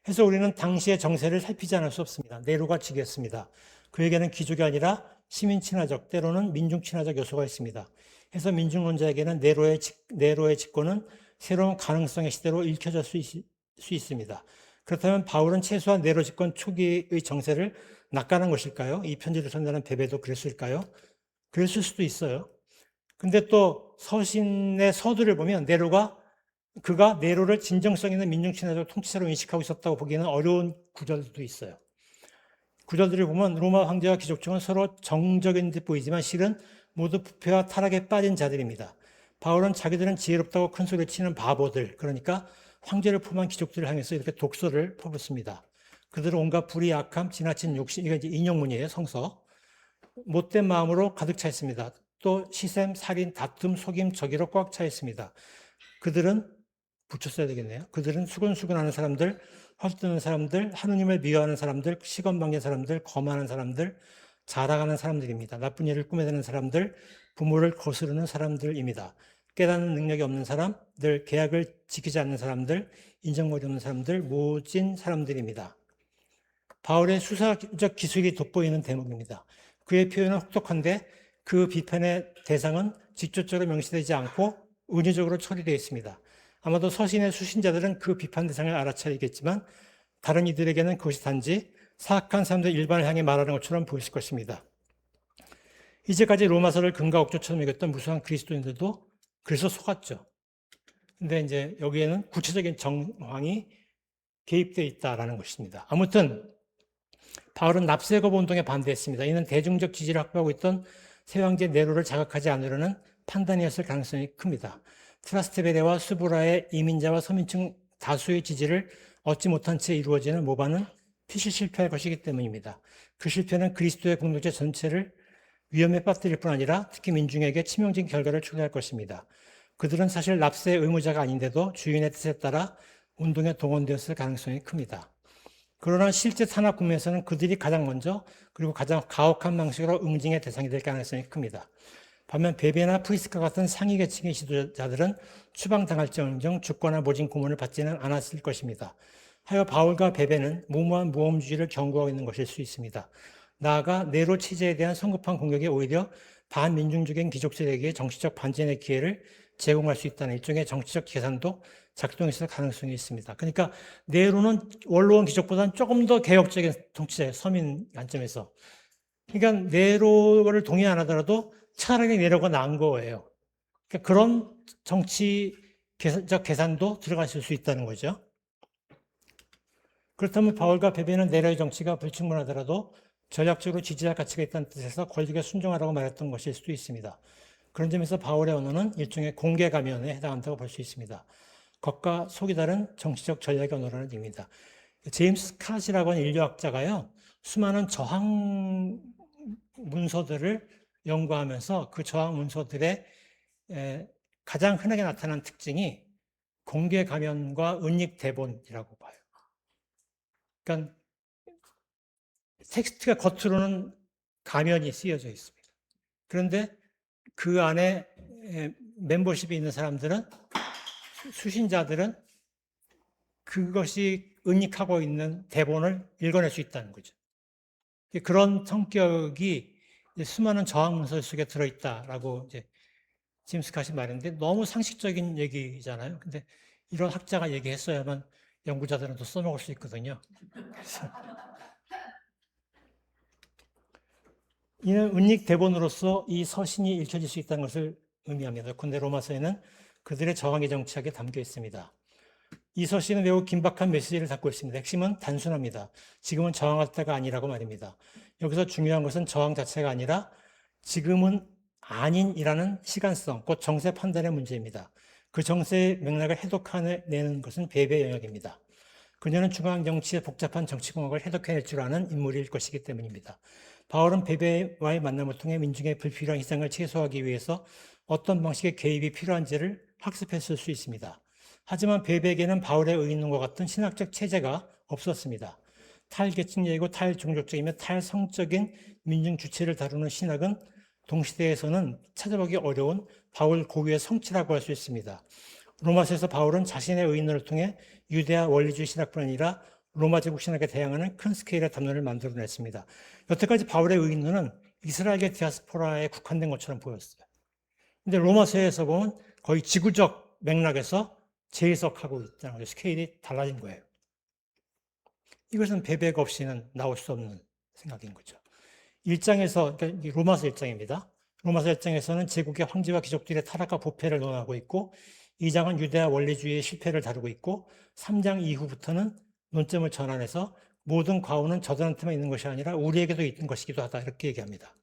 그래서 우리는 당시의 정세를 살피지 않을 수 없습니다. 네로가 지겠습니다. 그에게는 귀족이 아니라 시민 친화적, 때로는 민중 친화적 요소가 있습니다. 그래서 민중론자에게는 네로의 집권은 새로운 가능성의 시대로 읽혀질 수 있습니다. 그렇다면 바울은 최소한 네로 집권 초기의 정세를 낚아낸 것일까요? 이 편지를 전달한 베베도 그랬을까요? 그랬을 수도 있어요. 근데 또 서신의 서두를 보면 그가 네로를 진정성 있는 민중친화적 통치자로 인식하고 있었다고 보기에는 어려운 구절도 있어요. 구절들을 보면 로마 황제와 귀족층은 서로 정적인 듯 보이지만 실은 모두 부패와 타락에 빠진 자들입니다. 바울은 자기들은 지혜롭다고 큰 소리를 치는 바보들, 그러니까 황제를 포함한 귀족들을 향해서 이렇게 독서를 퍼붓습니다. 그들은 온갖 불의, 악함, 지나친 욕심, 이거 이제 인용문이에요, 성서. 못된 마음으로 가득 차 있습니다. 또 시샘, 살인, 다툼, 속임, 저기로 꽉 차 있습니다. 그들은 붙였어야 되겠네요. 그들은 수근수근하는 사람들, 헐뜯는 사람들, 하느님을 미워하는 사람들, 시건방진 사람들, 거만한 사람들, 자랑하는 사람들입니다. 나쁜 일을 꾸며대는 사람들, 부모를 거스르는 사람들입니다. 깨닫는 능력이 없는 사람들, 계약을 지키지 않는 사람들, 인정머리 없는 사람들, 모진 사람들입니다. 바울의 수사적 기술이 돋보이는 대목입니다. 그의 표현은 혹독한데 그 비판의 대상은 직접적으로 명시되지 않고 은유적으로 처리되어 있습니다. 아마도 서신의 수신자들은 그 비판 대상을 알아차리겠지만 다른 이들에게는 그것이 단지 사악한 사람들 일반을 향해 말하는 것처럼 보였을 것입니다. 이제까지 로마서를 금과 옥조처럼 읽었던 무수한 그리스도인들도 그래서 속았죠. 근데 이제 여기에는 구체적인 정황이 개입되어 있다라는 것입니다. 아무튼 바울은 납세거부 운동에 반대했습니다. 이는 대중적 지지를 확보하고 있던 세왕제 네로를 자극하지 않으려는 판단이었을 가능성이 큽니다. 트라스테베레와 수브라의 이민자와 서민층 다수의 지지를 얻지 못한 채 이루어지는 모반은 피실 실패할 것이기 때문입니다. 그 실패는 그리스도의 공동체 전체를 위험에 빠뜨릴 뿐 아니라 특히 민중에게 치명적인 결과를 초래할 것입니다. 그들은 사실 납세 의무자가 아닌데도 주인의 뜻에 따라 운동에 동원되었을 가능성이 큽니다. 그러나 실제 탄압 국면에서는 그들이 가장 먼저 그리고 가장 가혹한 방식으로 응징의 대상이 될 가능성이 큽니다. 반면 베베나 프리스카 같은 상위 계층의 지도자들은 추방당할지언정 주권과 모진 고문을 받지는 않았을 것입니다. 하여 바울과 베베는 무모한 모험주의를 경고하고 있는 것일 수 있습니다. 나아가 네로 체제에 대한 성급한 공격이 오히려 반민중적인 귀족들에게 정치적 반전의 기회를 제공할 수 있다는 일종의 정치적 계산도 작동했을 가능성이 있습니다. 그러니까 네로는 원로원 귀족보다는 조금 더 개혁적인 정치자예요. 서민 관점에서. 그러니까 네로를 동의 안 하더라도 차라리 네로가 나은 거예요. 그러니까 그런 정치적 계산도 들어갔을 수 있다는 거죠. 그렇다면 바울과 베베는 네로의 정치가 불충분하더라도 전략적으로 지지할 가치가 있다는 뜻에서 권력에 순종하라고 말했던 것일 수도 있습니다. 그런 점에서 바울의 언어는 일종의 공개 가면에 해당한다고 볼 수 있습니다. 겉과 속이 다른 정치적 전략의 언어라는 의미입니다. 제임스 카시라고 하는 인류학자가요, 수많은 저항 문서들을 연구하면서 그 저항 문서들의 가장 흔하게 나타나는 특징이 공개 가면과 은닉 대본이라고 봐요. 그러니까 텍스트가 겉으로는 가면이 쓰여져 있습니다. 그런데 그 안에 멤버십이 있는 사람들은, 수신자들은 그것이 은닉하고 있는 대본을 읽어낼 수 있다는 거죠. 그런 성격이 수많은 저항 문서 속에 들어있다라고 이제 제임스 카시 말했는데 너무 상식적인 얘기잖아요. 근데 이런 학자가 얘기했어야만 연구자들은 또 써먹을 수 있거든요. 그래서 이는 은닉 대본으로서 이 서신이 읽혀질 수 있다는 것을 의미합니다. 근데 로마서에는 그들의 저항의 정치학에 담겨 있습니다. 이 서신은 매우 긴박한 메시지를 담고 있습니다. 핵심은 단순합니다. 지금은 저항할 때가 아니라고 말입니다. 여기서 중요한 것은 저항 자체가 아니라 지금은 아닌이라는 시간성, 곧 정세 판단의 문제입니다. 그 정세의 맥락을 해독해내는 것은 베베의 영역입니다. 그녀는 중앙 정치의 복잡한 정치공학을 해독해낼 줄 아는 인물일 것이기 때문입니다. 바울은 베베와의 만남을 통해 민중의 불필요한 희생을 최소화하기 위해서 어떤 방식의 개입이 필요한지를 학습했을 수 있습니다. 하지만 베베에게는 바울의 의인과 같은 신학적 체제가 없었습니다. 탈계층적이고 탈종족적이며 탈성적인 민중 주체를 다루는 신학은 동시대에서는 찾아보기 어려운 바울 고유의 성취라고 할 수 있습니다. 로마서에서 바울은 자신의 의인론을 통해 유대화 원리주의 신학뿐 아니라 로마 제국 신학에 대항하는 큰 스케일의 담론을 만들어냈습니다. 여태까지 바울의 의인론은 이스라엘계 디아스포라에 국한된 것처럼 보였어요. 근데 로마서에서 보면 거의 지구적 맥락에서 재해석하고 있다는 거죠. 스케일이 달라진 거예요. 이것은 배배가 없이는 나올 수 없는 생각인 거죠. 1장에서, 그러니까 로마서 1장입니다. 로마서 1장에서는 제국의 황제와 귀족들의 타락과 부패를 논하고 있고 2장은 유대화 원리주의의 실패를 다루고 있고 3장 이후부터는 논점을 전환해서 모든 과오는 저들한테만 있는 것이 아니라 우리에게도 있는 것이기도 하다 이렇게 얘기합니다.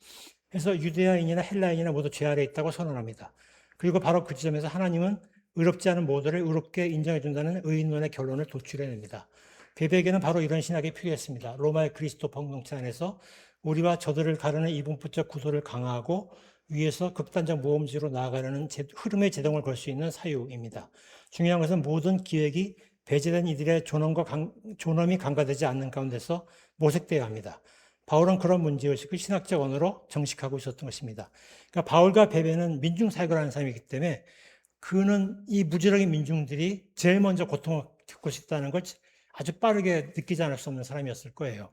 그래서 유대인이나 헬라인이나 모두 죄 아래 있다고 선언합니다. 그리고 바로 그 지점에서 하나님은 의롭지 않은 모두를 의롭게 인정해 준다는 의인론의 결론을 도출해냅니다. 베베에게는 바로 이런 신학이 필요했습니다. 로마의 그리스도 공동체 안에서 우리와 저들을 가르는 이분법적 구도를 강화하고 위에서 극단적 모험지로 나아가려는 흐름의 제동을 걸 수 있는 사유입니다. 중요한 것은 모든 기획이 배제된 이들의 존엄이 강화되지 않는 가운데서 모색되어야 합니다. 바울은 그런 문제의식을 신학적 언어로 정식하고 있었던 것입니다. 그러니까 바울과 베베는 민중사역을 하는 사람이기 때문에 그는 이 무지력인 민중들이 제일 먼저 고통을 겪고 싶다는 걸 아주 빠르게 느끼지 않을 수 없는 사람이었을 거예요.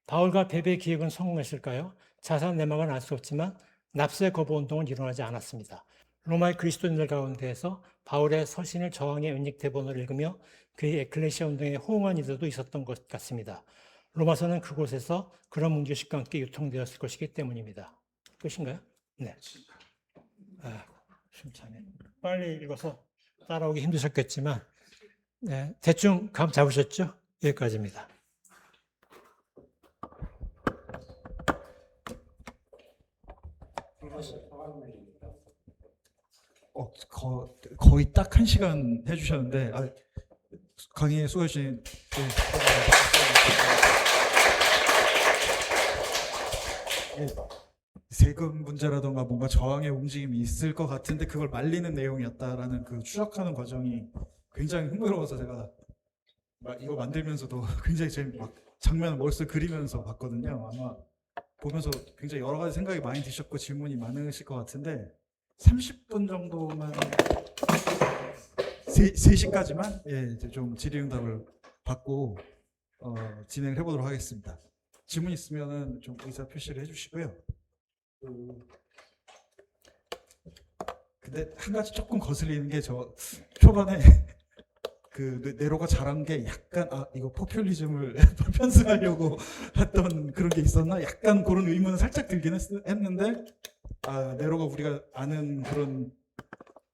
바울과 베베의 기획은 성공했을까요? 자세한 내막은 알 수 없지만 납세 거부 운동은 일어나지 않았습니다. 로마의 그리스도인들 가운데에서 바울의 서신을 저항의 은닉 대본을 읽으며 그의 에클레시아 운동에 호응한 이들도 있었던 것 같습니다. 로마서는 그곳에서 그런 문제식과 함께 유통되었을 것이기 때문입니다. 끝인가요? 네. 숨차네. 빨리 읽어서 따라오기 힘드셨겠지만 네, 대충 감 잡으셨죠? 여기까지입니다. 거의 딱 1시간 해주셨는데 강의에 수고해주신 세금 문제라던가 뭔가 저항의 움직임이 있을 것 같은데 그걸 말리는 내용이었다라는 그 추적하는 과정이 굉장히 흥미로워서 제가 막 이거 만들면서도 굉장히 막 장면을 머릿속에 그리면서 봤거든요. 아마 보면서 굉장히 여러 가지 생각이 많이 드셨고 질문이 많으실 것 같은데 30분 정도만 3시까지만 이제 좀 질의응답을 받고 진행을 해보도록 하겠습니다. 질문 있으면은 좀 의사 표시를 해주시고요. 근데 한 가지 조금 거슬리는 게 저 초반에 그 네로가 잘한 게 약간 이거 포퓰리즘을 편승하려고 했던 그런 게 있었나? 약간 그런 의문은 살짝 들긴 했는데 네로가 우리가 아는 그런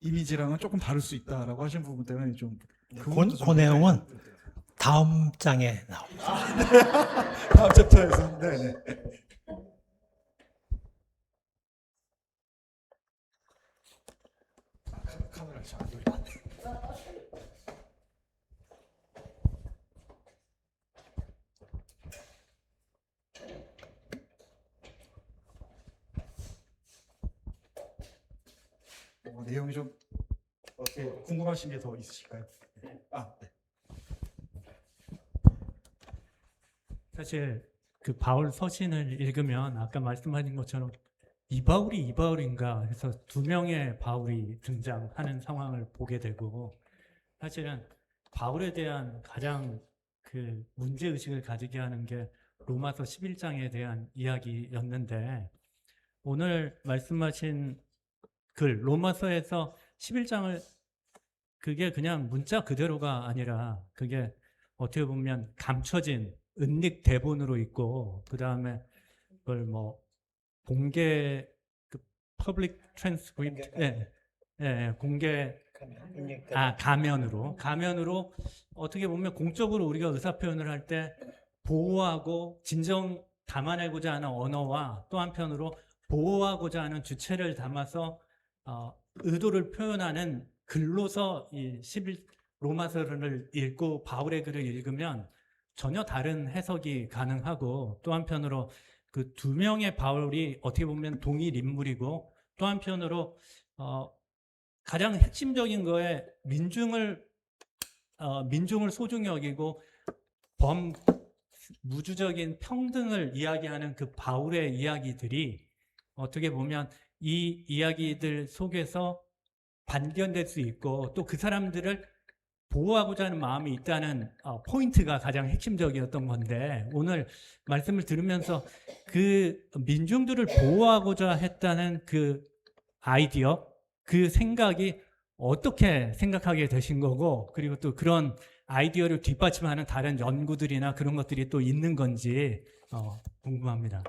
이미지랑은 조금 다를 수 있다라고 하신 부분 때문에 좀 그 부분도 좀 그 내용은 다음 장에 나옵니다. 다음 챕터에서 네네. 카메라 잘안 돌려. 내용이 좀 어떻게 궁금하신 게 더 있으실까요? 네. 사실 그 바울 서신을 읽으면 아까 말씀하신 것처럼 이 바울이 이 바울인가 해서 두 명의 바울이 등장하는 상황을 보게 되고, 사실은 바울에 대한 가장 그 문제의식을 가지게 하는 게 로마서 11장에 대한 이야기였는데, 오늘 말씀하신 글 로마서에서 11장을 그게 그냥 문자 그대로가 아니라 그게 어떻게 보면 감춰진 은닉 대본으로 있고, 그 다음에 그걸 뭐 공개 그 퍼블릭 트랜스크립트, 공개 가면으로 어떻게 보면 공적으로 우리가 의사 표현을 할 때 보호하고 진정 담아내고자 하는 언어와 또 한편으로 보호하고자 하는 주체를 담아서 의도를 표현하는 글로서 이 11 로마서를 읽고 바울의 글을 읽으면 전혀 다른 해석이 가능하고, 또 한편으로 그 두 명의 바울이 어떻게 보면 동일 인물이고, 또 한편으로 가장 핵심적인 거에 민중을 소중히 여기고 무주적인 평등을 이야기하는 그 바울의 이야기들이 어떻게 보면 이 이야기들 속에서 발견될 수 있고, 또 그 사람들을 보호하고자 하는 마음이 있다는 포인트가 가장 핵심적이었던 건데, 오늘 말씀을 들으면서 그 민중들을 보호하고자 했다는 그 아이디어, 그 생각이 어떻게 생각하게 되신 거고, 그리고 또 그런 아이디어를 뒷받침하는 다른 연구들이나 그런 것들이 또 있는 건지 궁금합니다.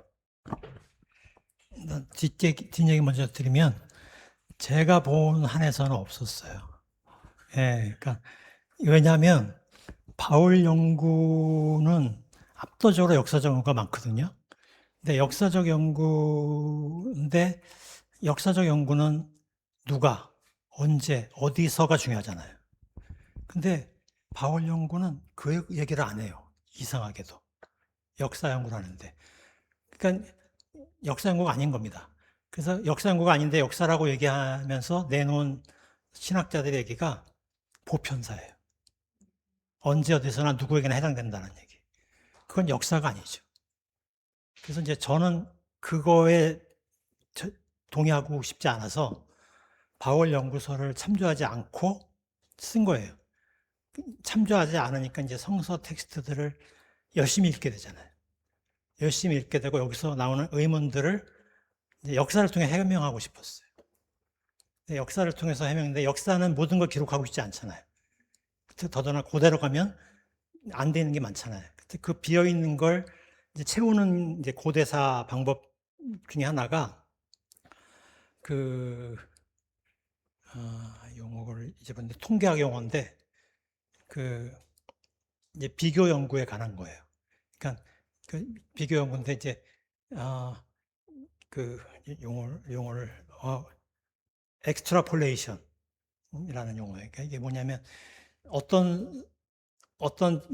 뒷얘기 먼저 드리면, 제가 본 한에서는 없었어요. 그러니까 왜냐하면 바울 연구는 압도적으로 역사적 연구가 많거든요. 근데 역사적 연구는 누가, 언제, 어디서가 중요하잖아요. 근데 바울 연구는 그 얘기를 안 해요. 이상하게도. 역사 연구를 하는데. 그러니까 역사 연구가 아닌 겁니다. 그래서 역사 연구가 아닌데 역사라고 얘기하면서 내놓은 신학자들의 얘기가 보편사예요. 언제 어디서나 누구에게나 해당된다는 얘기. 그건 역사가 아니죠. 그래서 이제 저는 그거에 동의하고 싶지 않아서 바울 연구서를 참조하지 않고 쓴 거예요. 참조하지 않으니까 이제 성서 텍스트들을 열심히 읽게 되잖아요. 열심히 읽게 되고 여기서 나오는 의문들을 이제 역사를 통해 해명하고 싶었어요. 역사를 통해서 해명인데 역사는 모든 걸 기록하고 있지 않잖아요. 더더나 고대로 가면 안 되는 게 많잖아요. 그 비어 있는 걸 이제 채우는 이제 고대사 방법 중에 하나가 용어를 잊어봤는데 통계학 용어인데 이제 비교 연구에 관한 거예요. 그러니까 그 비교 연구인데 이제 그 용어를 extrapolation이라는 용어예요. 그러니까 이게 뭐냐면 어떤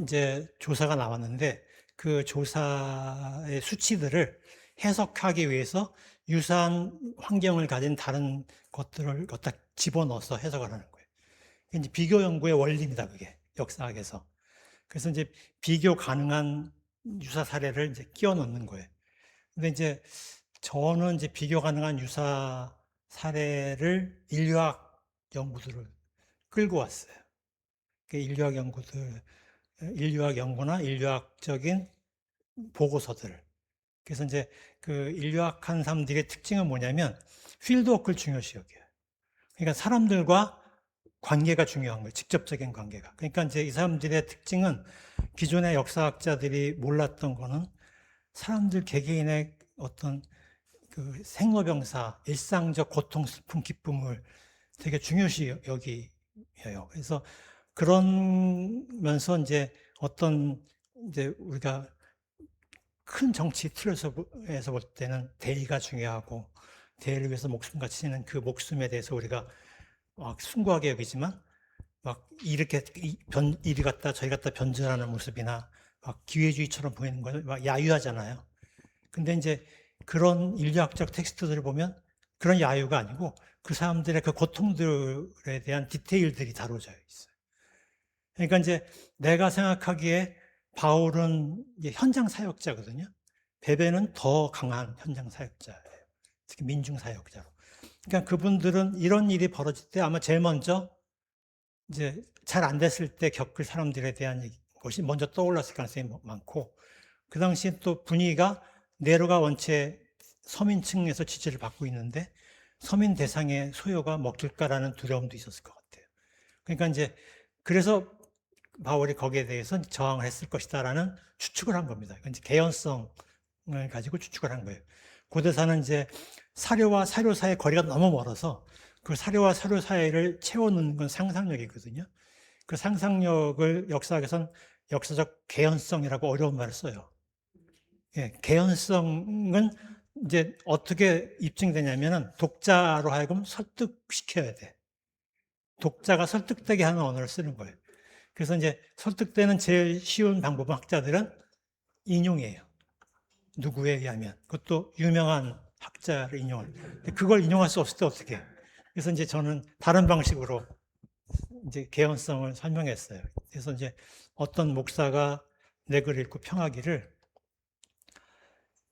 이제 조사가 나왔는데 그 조사의 수치들을 해석하기 위해서 유사한 환경을 가진 다른 것들을 갖다 집어넣어서 해석을 하는 거예요. 이제 비교 연구의 원리입니다, 그게 역사학에서. 그래서 이제 비교 가능한 유사 사례를 이제 끼워 넣는 거예요. 근데 이제 저는 이제 비교 가능한 유사 사례를 인류학 연구들을 끌고 왔어요. 그 인류학 연구나 인류학적인 보고서들. 그래서 이제 그 인류학한 사람들의 특징은 뭐냐면 필드워크를 중요시 여겨요. 그러니까 사람들과 관계가 중요한 거예요. 직접적인 관계가. 그러니까 이제 이 사람들의 특징은 기존의 역사학자들이 몰랐던 거는 사람들 개개인의 어떤 그 생로병사, 일상적 고통, 슬픔, 기쁨을 되게 중요시 여기요. 그래서 그러면서 이제 어떤 이제 우리가 큰 정치 틀에서 볼 때는 대의가 중요하고 대의를 위해서 목숨 바치는 그 목숨에 대해서 우리가 막 숭고하게 여기지만 막 이렇게 이리 갔다 저리 갔다 변절하는 모습이나 막 기회주의처럼 보이는 걸 막 야유하잖아요. 근데 이제 그런 인류학적 텍스트들을 보면 그런 야유가 아니고 그 사람들의 그 고통들에 대한 디테일들이 다뤄져 있어요. 그러니까 이제 내가 생각하기에 바울은 이제 현장 사역자거든요. 베베는 더 강한 현장 사역자예요. 특히 민중 사역자로. 그러니까 그분들은 이런 일이 벌어질 때 아마 제일 먼저 이제 잘 안 됐을 때 겪을 사람들에 대한 것이 먼저 떠올랐을 가능성이 많고, 그 당시에 또 분위기가 네로가 원체 서민층에서 지지를 받고 있는데 서민 대상의 소요가 먹힐까라는 두려움도 있었을 것 같아요. 그러니까 이제 그래서 바울이 거기에 대해서 저항을 했을 것이다라는 추측을 한 겁니다. 이제 개연성을 가지고 추측을 한 거예요. 고대사는 이제 사료와 사료 사이의 거리가 너무 멀어서 그 사료와 사료 사이를 채워넣는 건 상상력이거든요. 그 상상력을 역사학에서는 역사적 개연성이라고 어려운 말을 써요. 예, 개연성은 이제 어떻게 입증되냐면은 독자로 하여금 설득시켜야 돼. 독자가 설득되게 하는 언어를 쓰는 거예요. 그래서 이제 설득되는 제일 쉬운 방법은 학자들은 인용이에요. 누구에 의하면. 그것도 유명한 학자를 인용을. 그걸 인용할 수 없을 때 어떻게 해요? 그래서 이제 저는 다른 방식으로 이제 개연성을 설명했어요. 그래서 이제 어떤 목사가 내 글을 읽고 평하기를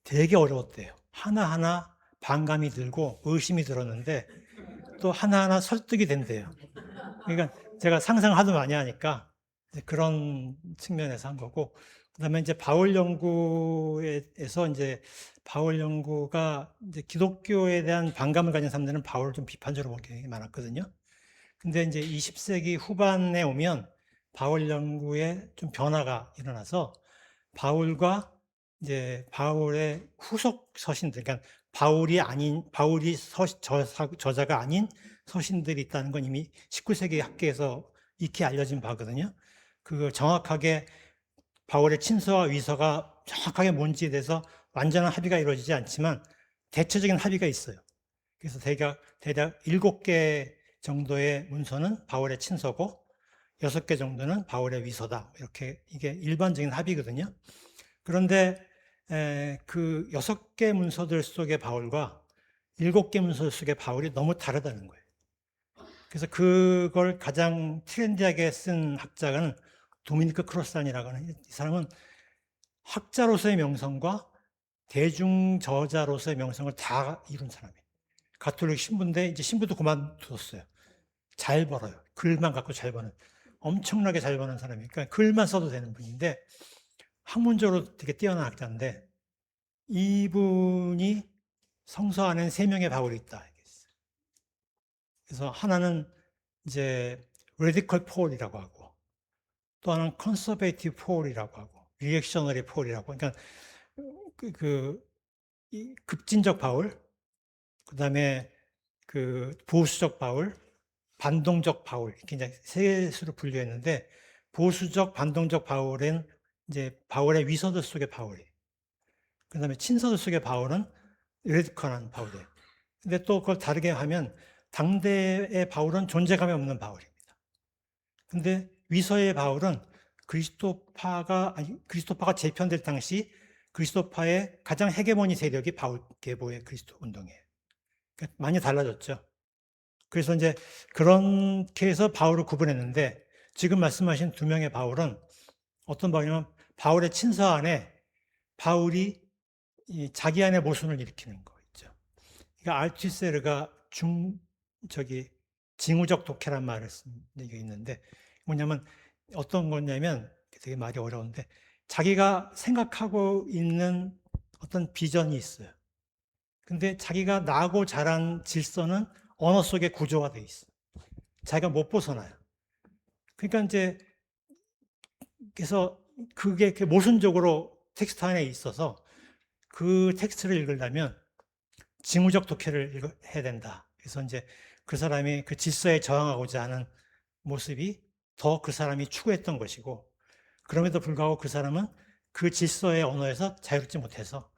되게 어려웠대요. 하나하나 반감이 들고 의심이 들었는데 또 하나하나 설득이 된대요. 그러니까 제가 상상을 하도 많이 하니까 그런 측면에서 한 거고, 그다음에 이제 바울 연구에서 이제 바울 연구가 이제 기독교에 대한 반감을 가진 사람들은 바울을 좀 비판적으로 보는 게 많았거든요. 근데 이제 20세기 후반에 오면 바울 연구에 좀 변화가 일어나서 바울과 이제 바울의 후속 서신들, 그러니까 바울이 아닌 저자가 아닌 서신들이 있다는 건 이미 19세기 학계에서 익히 알려진 바거든요. 그 정확하게 바울의 친서와 위서가 정확하게 뭔지에 대해서 완전한 합의가 이루어지지 않지만 대체적인 합의가 있어요. 그래서 대략 7개 정도의 문서는 바울의 친서고 6개 정도는 바울의 위서다. 이렇게 이게 일반적인 합의거든요. 그런데 그 6개 문서들 속의 바울과 7개 문서 속의 바울이 너무 다르다는 거예요. 그래서 그걸 가장 트렌디하게 쓴 학자는 도미니크 크로산이라고 하는, 이 사람은 학자로서의 명성과 대중 저자로서의 명성을 다 이룬 사람이에요. 가톨릭 신부인데 이제 신부도 그만두었어요. 잘 벌어요. 글만 갖고 잘 버는, 엄청나게 잘 버는 사람이에요. 그러니까 글만 써도 되는 분인데 학문적으로 되게 뛰어난 학자인데 이분이 성서 안에 3명의 바울이 있다. 그래서 하나는 이제 레디컬 폴이라고 하고, 또 하나는 컨서베이티브 폴이라고 하고, 리액셔너리 폴이라고. 그러니까 이 급진적 바울, 그다음에 그 보수적 바울, 반동적 바울, 이렇게 이제 3수로 분류했는데, 보수적 반동적 바울은 이제 바울의 위서들 속의 바울이에요. 그다음에 친서들 속의 바울은 레디컬한 바울이에요. 근데 또 그걸 다르게 하면 당대의 바울은 존재감이 없는 바울입니다. 근데 위서의 바울은 그리스도파가 재편될 당시 그리스도파의 가장 헤게모니 세력이 바울 계보의 그리스도 운동이에요. 그러니까 많이 달라졌죠. 그래서 이제 그렇게 해서 바울을 구분했는데, 지금 말씀하신 2명의 바울은 어떤 바울이냐면 바울의 친서 안에 바울이 자기 안에 모순을 일으키는 거 있죠. 그러니까 알투세르가 징후적 독해란 말을 쓴 얘기가 있는데, 뭐냐면 어떤 거냐면 되게 말이 어려운데, 자기가 생각하고 있는 어떤 비전이 있어요. 근데 자기가 나고 자란 질서는 언어 속의 구조가 돼 있어. 자기가 못 벗어나요. 그러니까 이제 그래서 그게 모순적으로 텍스트 안에 있어서 그 텍스트를 읽으려면 징후적 독해를 해야 된다. 그래서 이제 그 사람이 그 질서에 저항하고자 하는 모습이 더 그 사람이 추구했던 것이고, 그럼에도 불구하고 그 사람은 그 질서의 언어에서 자유롭지 못해서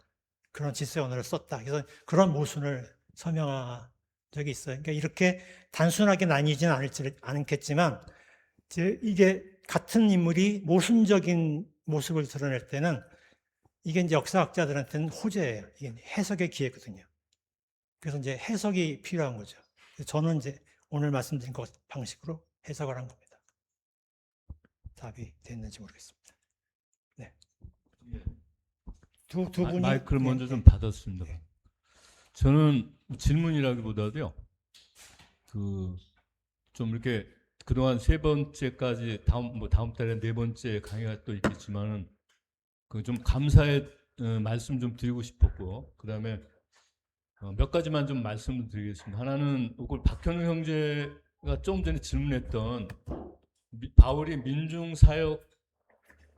그런 질서의 언어를 썼다. 그래서 그런 모순을 설명한 적이 있어요. 그러니까 이렇게 단순하게 나뉘지는 않겠지만, 이게 같은 인물이 모순적인 모습을 드러낼 때는 이게 이제 역사학자들한테는 호재예요. 이게 해석의 기회거든요. 그래서 이제 해석이 필요한 거죠. 저는 이제 오늘 말씀드린 것 방식으로 해석을 한 겁니다. 답이 됐는지 모르겠습니다. 네. 두 분이 마이크를 네, 먼저 네. 좀 받았습니다. 저는 질문이라기보다도요. 좀 이렇게 그동안 세 번째까지 다음 달에 네 번째 강의가 또 있겠지만은 좀 감사의 말씀 좀 드리고 싶었고, 그다음에 몇 가지만 좀 말씀을 드리겠습니다. 하나는 이걸 박현우 형제가 조금 전에 질문했던 바울이 민중 사역을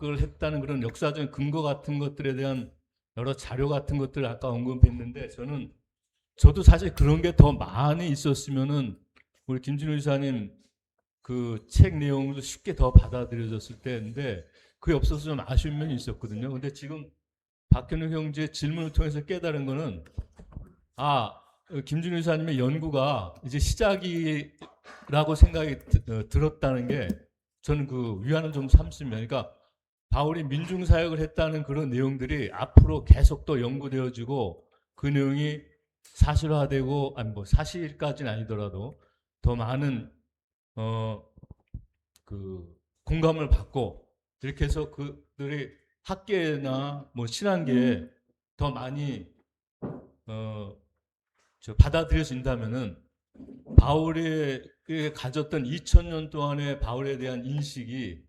했다는 그런 역사적인 근거 같은 것들에 대한 여러 자료 같은 것들을 아까 언급했는데, 저도 사실 그런 게 더 많이 있었으면은 우리 김진우 이사님 그 책 내용도 쉽게 더 받아들여졌을 때인데 그게 없어서 좀 아쉬운 면이 있었거든요. 근데 지금 박현우 형제 질문을 통해서 깨달은 거는, 김진우 이사님의 연구가 이제 시작이라고 생각이 들었다는 게 저는 그 위안을 좀 삼습니다. 그러니까 바울이 민중 사역을 했다는 그런 내용들이 앞으로 계속 또 연구되어지고 그 내용이 사실화되고, 아니 뭐 사실까지는 아니더라도 더 많은 그 공감을 받고, 이렇게 해서 그들이 학계나 뭐 신앙계에 더 많이 받아들여진다면은 바울이 가졌던 2000년 동안의 바울에 대한 인식이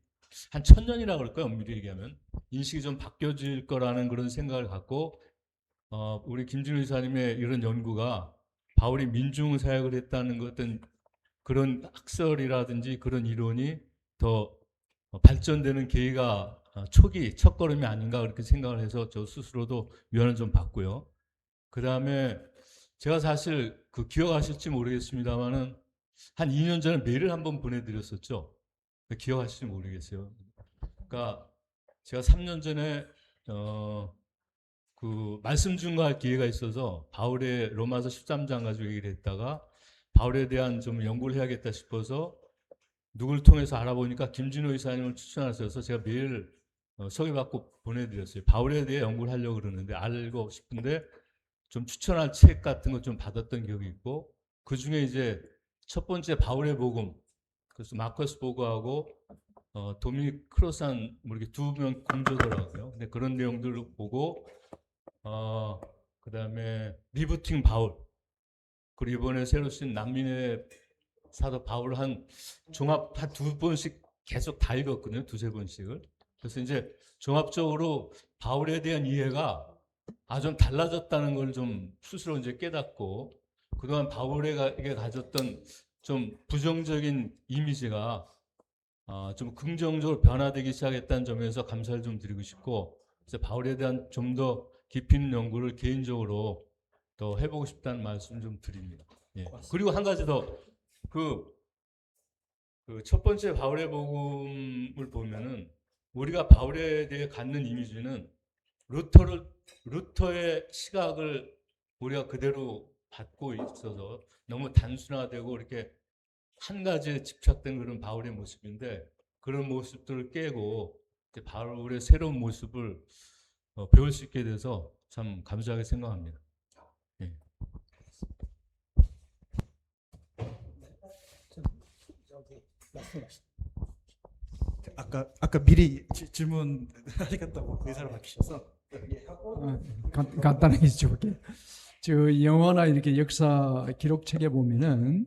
한 1000년이라고 그럴까요? 엄밀히 얘기하면 인식이 좀 바뀌어질 거라는 그런 생각을 갖고, 우리 김진우 이사님의 이런 연구가 바울이 민중 사역을 했다는 것 어떤 그런 학설이라든지 그런 이론이 더 발전되는 계기가 초기 첫걸음이 아닌가 그렇게 생각을 해서 저 스스로도 위안을 좀 받고요. 그 다음에 제가 사실 기억하실지 모르겠습니다만은 한 2년 전에 메일을 한번 보내드렸었죠. 기억하실지 모르겠어요. 그러니까 제가 3년 전에 그 말씀 중과할 기회가 있어서 바울의 로마서 13장 가지고 얘기를 했다가 바울에 대한 좀 연구를 해야겠다 싶어서 누구를 통해서 알아보니까 김진호 이사님을 추천하셔서 제가 메일 소개받고 보내드렸어요. 바울에 대해 연구를 하려고 그러는데 알고 싶은데 좀 추천할 책 같은 거 좀 받았던 기억이 있고, 그 중에 이제 첫 번째 바울의 복음, 그래서 마커스 보고하고 도미닉 크로산 뭐 이렇게 두 명 공조더라고요. 근데 그런 내용들을 보고 그 다음에 리부팅 바울, 그리고 이번에 새로 쓴 난민의 사도 바울 한 종합 한 두 번씩 계속 다 읽었거든요. 두세 번씩을. 그래서 이제 종합적으로 바울에 대한 이해가 좀 달라졌다는 걸 좀 스스로 이제 깨닫고, 그동안 바울에게 가졌던 좀 부정적인 이미지가 좀 긍정적으로 변화되기 시작했다는 점에서 감사를 좀 드리고 싶고, 그래서 바울에 대한 좀 더 깊이 있는 연구를 개인적으로 더 해보고 싶다는 말씀 좀 드립니다. 예. 그리고 한 가지 더, 그 첫 번째 바울의 복음을 보면은 우리가 바울에 대해 갖는 이미지는 루터의 시각을 우리가 그대로 받고 있어서 너무 단순화되고 이렇게 한 가지에 집착된 그런 바울의 모습인데, 그런 모습들을 깨고 이제 바울의 새로운 모습을 배울 수 있게 돼서 참 감사하게 생각합니다. 예. 아까 미리 질문하겠다고 의사를 밝히셔서 간단하게 여쭤볼게요. 저 영어나 이렇게 역사 기록책에 보면은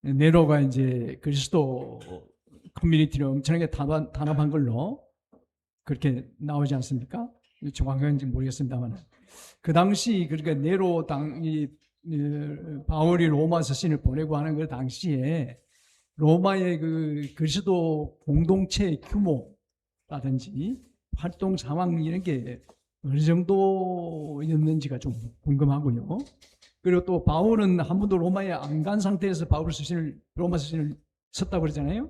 네로가 이제 그리스도 커뮤니티를 엄청나게 단합한 걸로 그렇게 나오지 않습니까? 정확한지 모르겠습니다만 그 당시 그러니까 네로 당이 바울이 로마서 신을 보내고 하는 그 당시에 로마의 그 그리스도 공동체의 규모라든지 활동 상황 이런 게 어느 정도였는지가 좀 궁금하고요. 그리고 또 바울은 한 번도 로마에 안 간 상태에서 로마 서신을 썼다고 그러잖아요.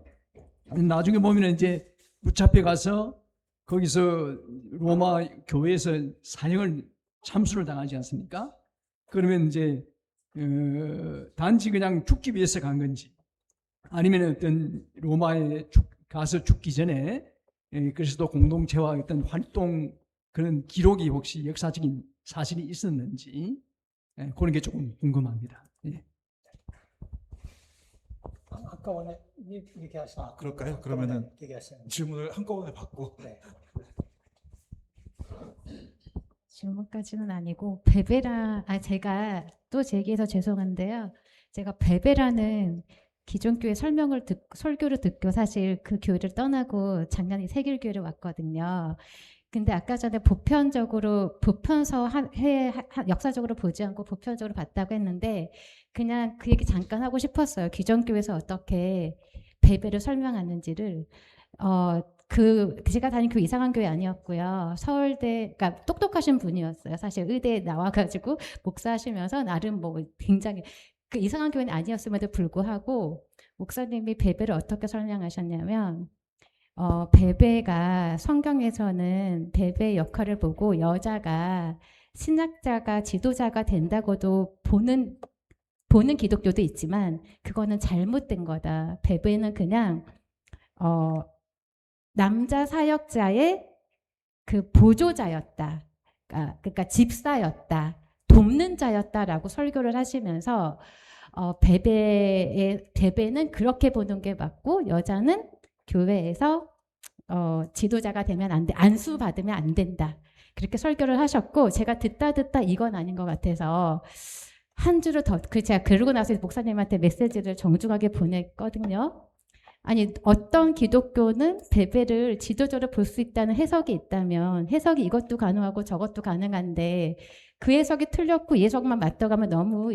나중에 보면 이제 붙잡혀 가서 거기서 로마 교회에서 사형을 참수를 당하지 않습니까? 그러면 이제 단지 그냥 죽기 위해서 간 건지 아니면 어떤 로마에 가서 죽기 전에 그리스도 공동체와 어떤 활동 그런 기록이 혹시 역사적인 사실이 있었는지 그런 게 조금 궁금합니다. 예. 아까 오늘 얘기하신 그럴까요? 그러면은 얘기하신 질문을 한꺼번에 받고 네. 질문까지는 아니고 제가 또 제기해서 죄송한데요. 제가 베베라는 기존 교회 설교를 듣고 사실 그 교회를 떠나고 작년에 세길교회를 왔거든요. 근데 아까 전에 보편서 역사적으로 보지 않고 보편적으로 봤다고 했는데 그냥 그 얘기 잠깐 하고 싶었어요. 기존 교회에서 어떻게 베베를 설명하는지를 제가 다닌 교회 이상한 교회 아니었고요. 서울대, 그러니까 똑똑하신 분이었어요. 사실 의대에 나와가지고 목사하시면서 나름 뭐 굉장히 그 이상한 교회는 아니었음에도 불구하고 목사님이 베베를 어떻게 설명하셨냐면 베베가 성경에서는 베베의 역할을 보고 여자가 신학자가 지도자가 된다고도 보는 기독교도 있지만 그거는 잘못된 거다. 베베는 그냥 남자 사역자의 그 보조자였다. 그러니까 집사였다. 돕는 자였다라고 설교를 하시면서 베베는 그렇게 보는 게 맞고 여자는 교회에서 지도자가 되면 안 돼. 안수 받으면 안 된다. 그렇게 설교를 하셨고 제가 듣다 이건 아닌 것 같아서 한 줄을 더 제가 그러고 나서 목사님한테 메시지를 정중하게 보냈거든요. 아니 어떤 기독교는 베베를 지도자로 볼 수 있다는 해석이 있다면 해석이 이것도 가능하고 저것도 가능한데 그 해석이 틀렸고 이 해석만 맞다가면 너무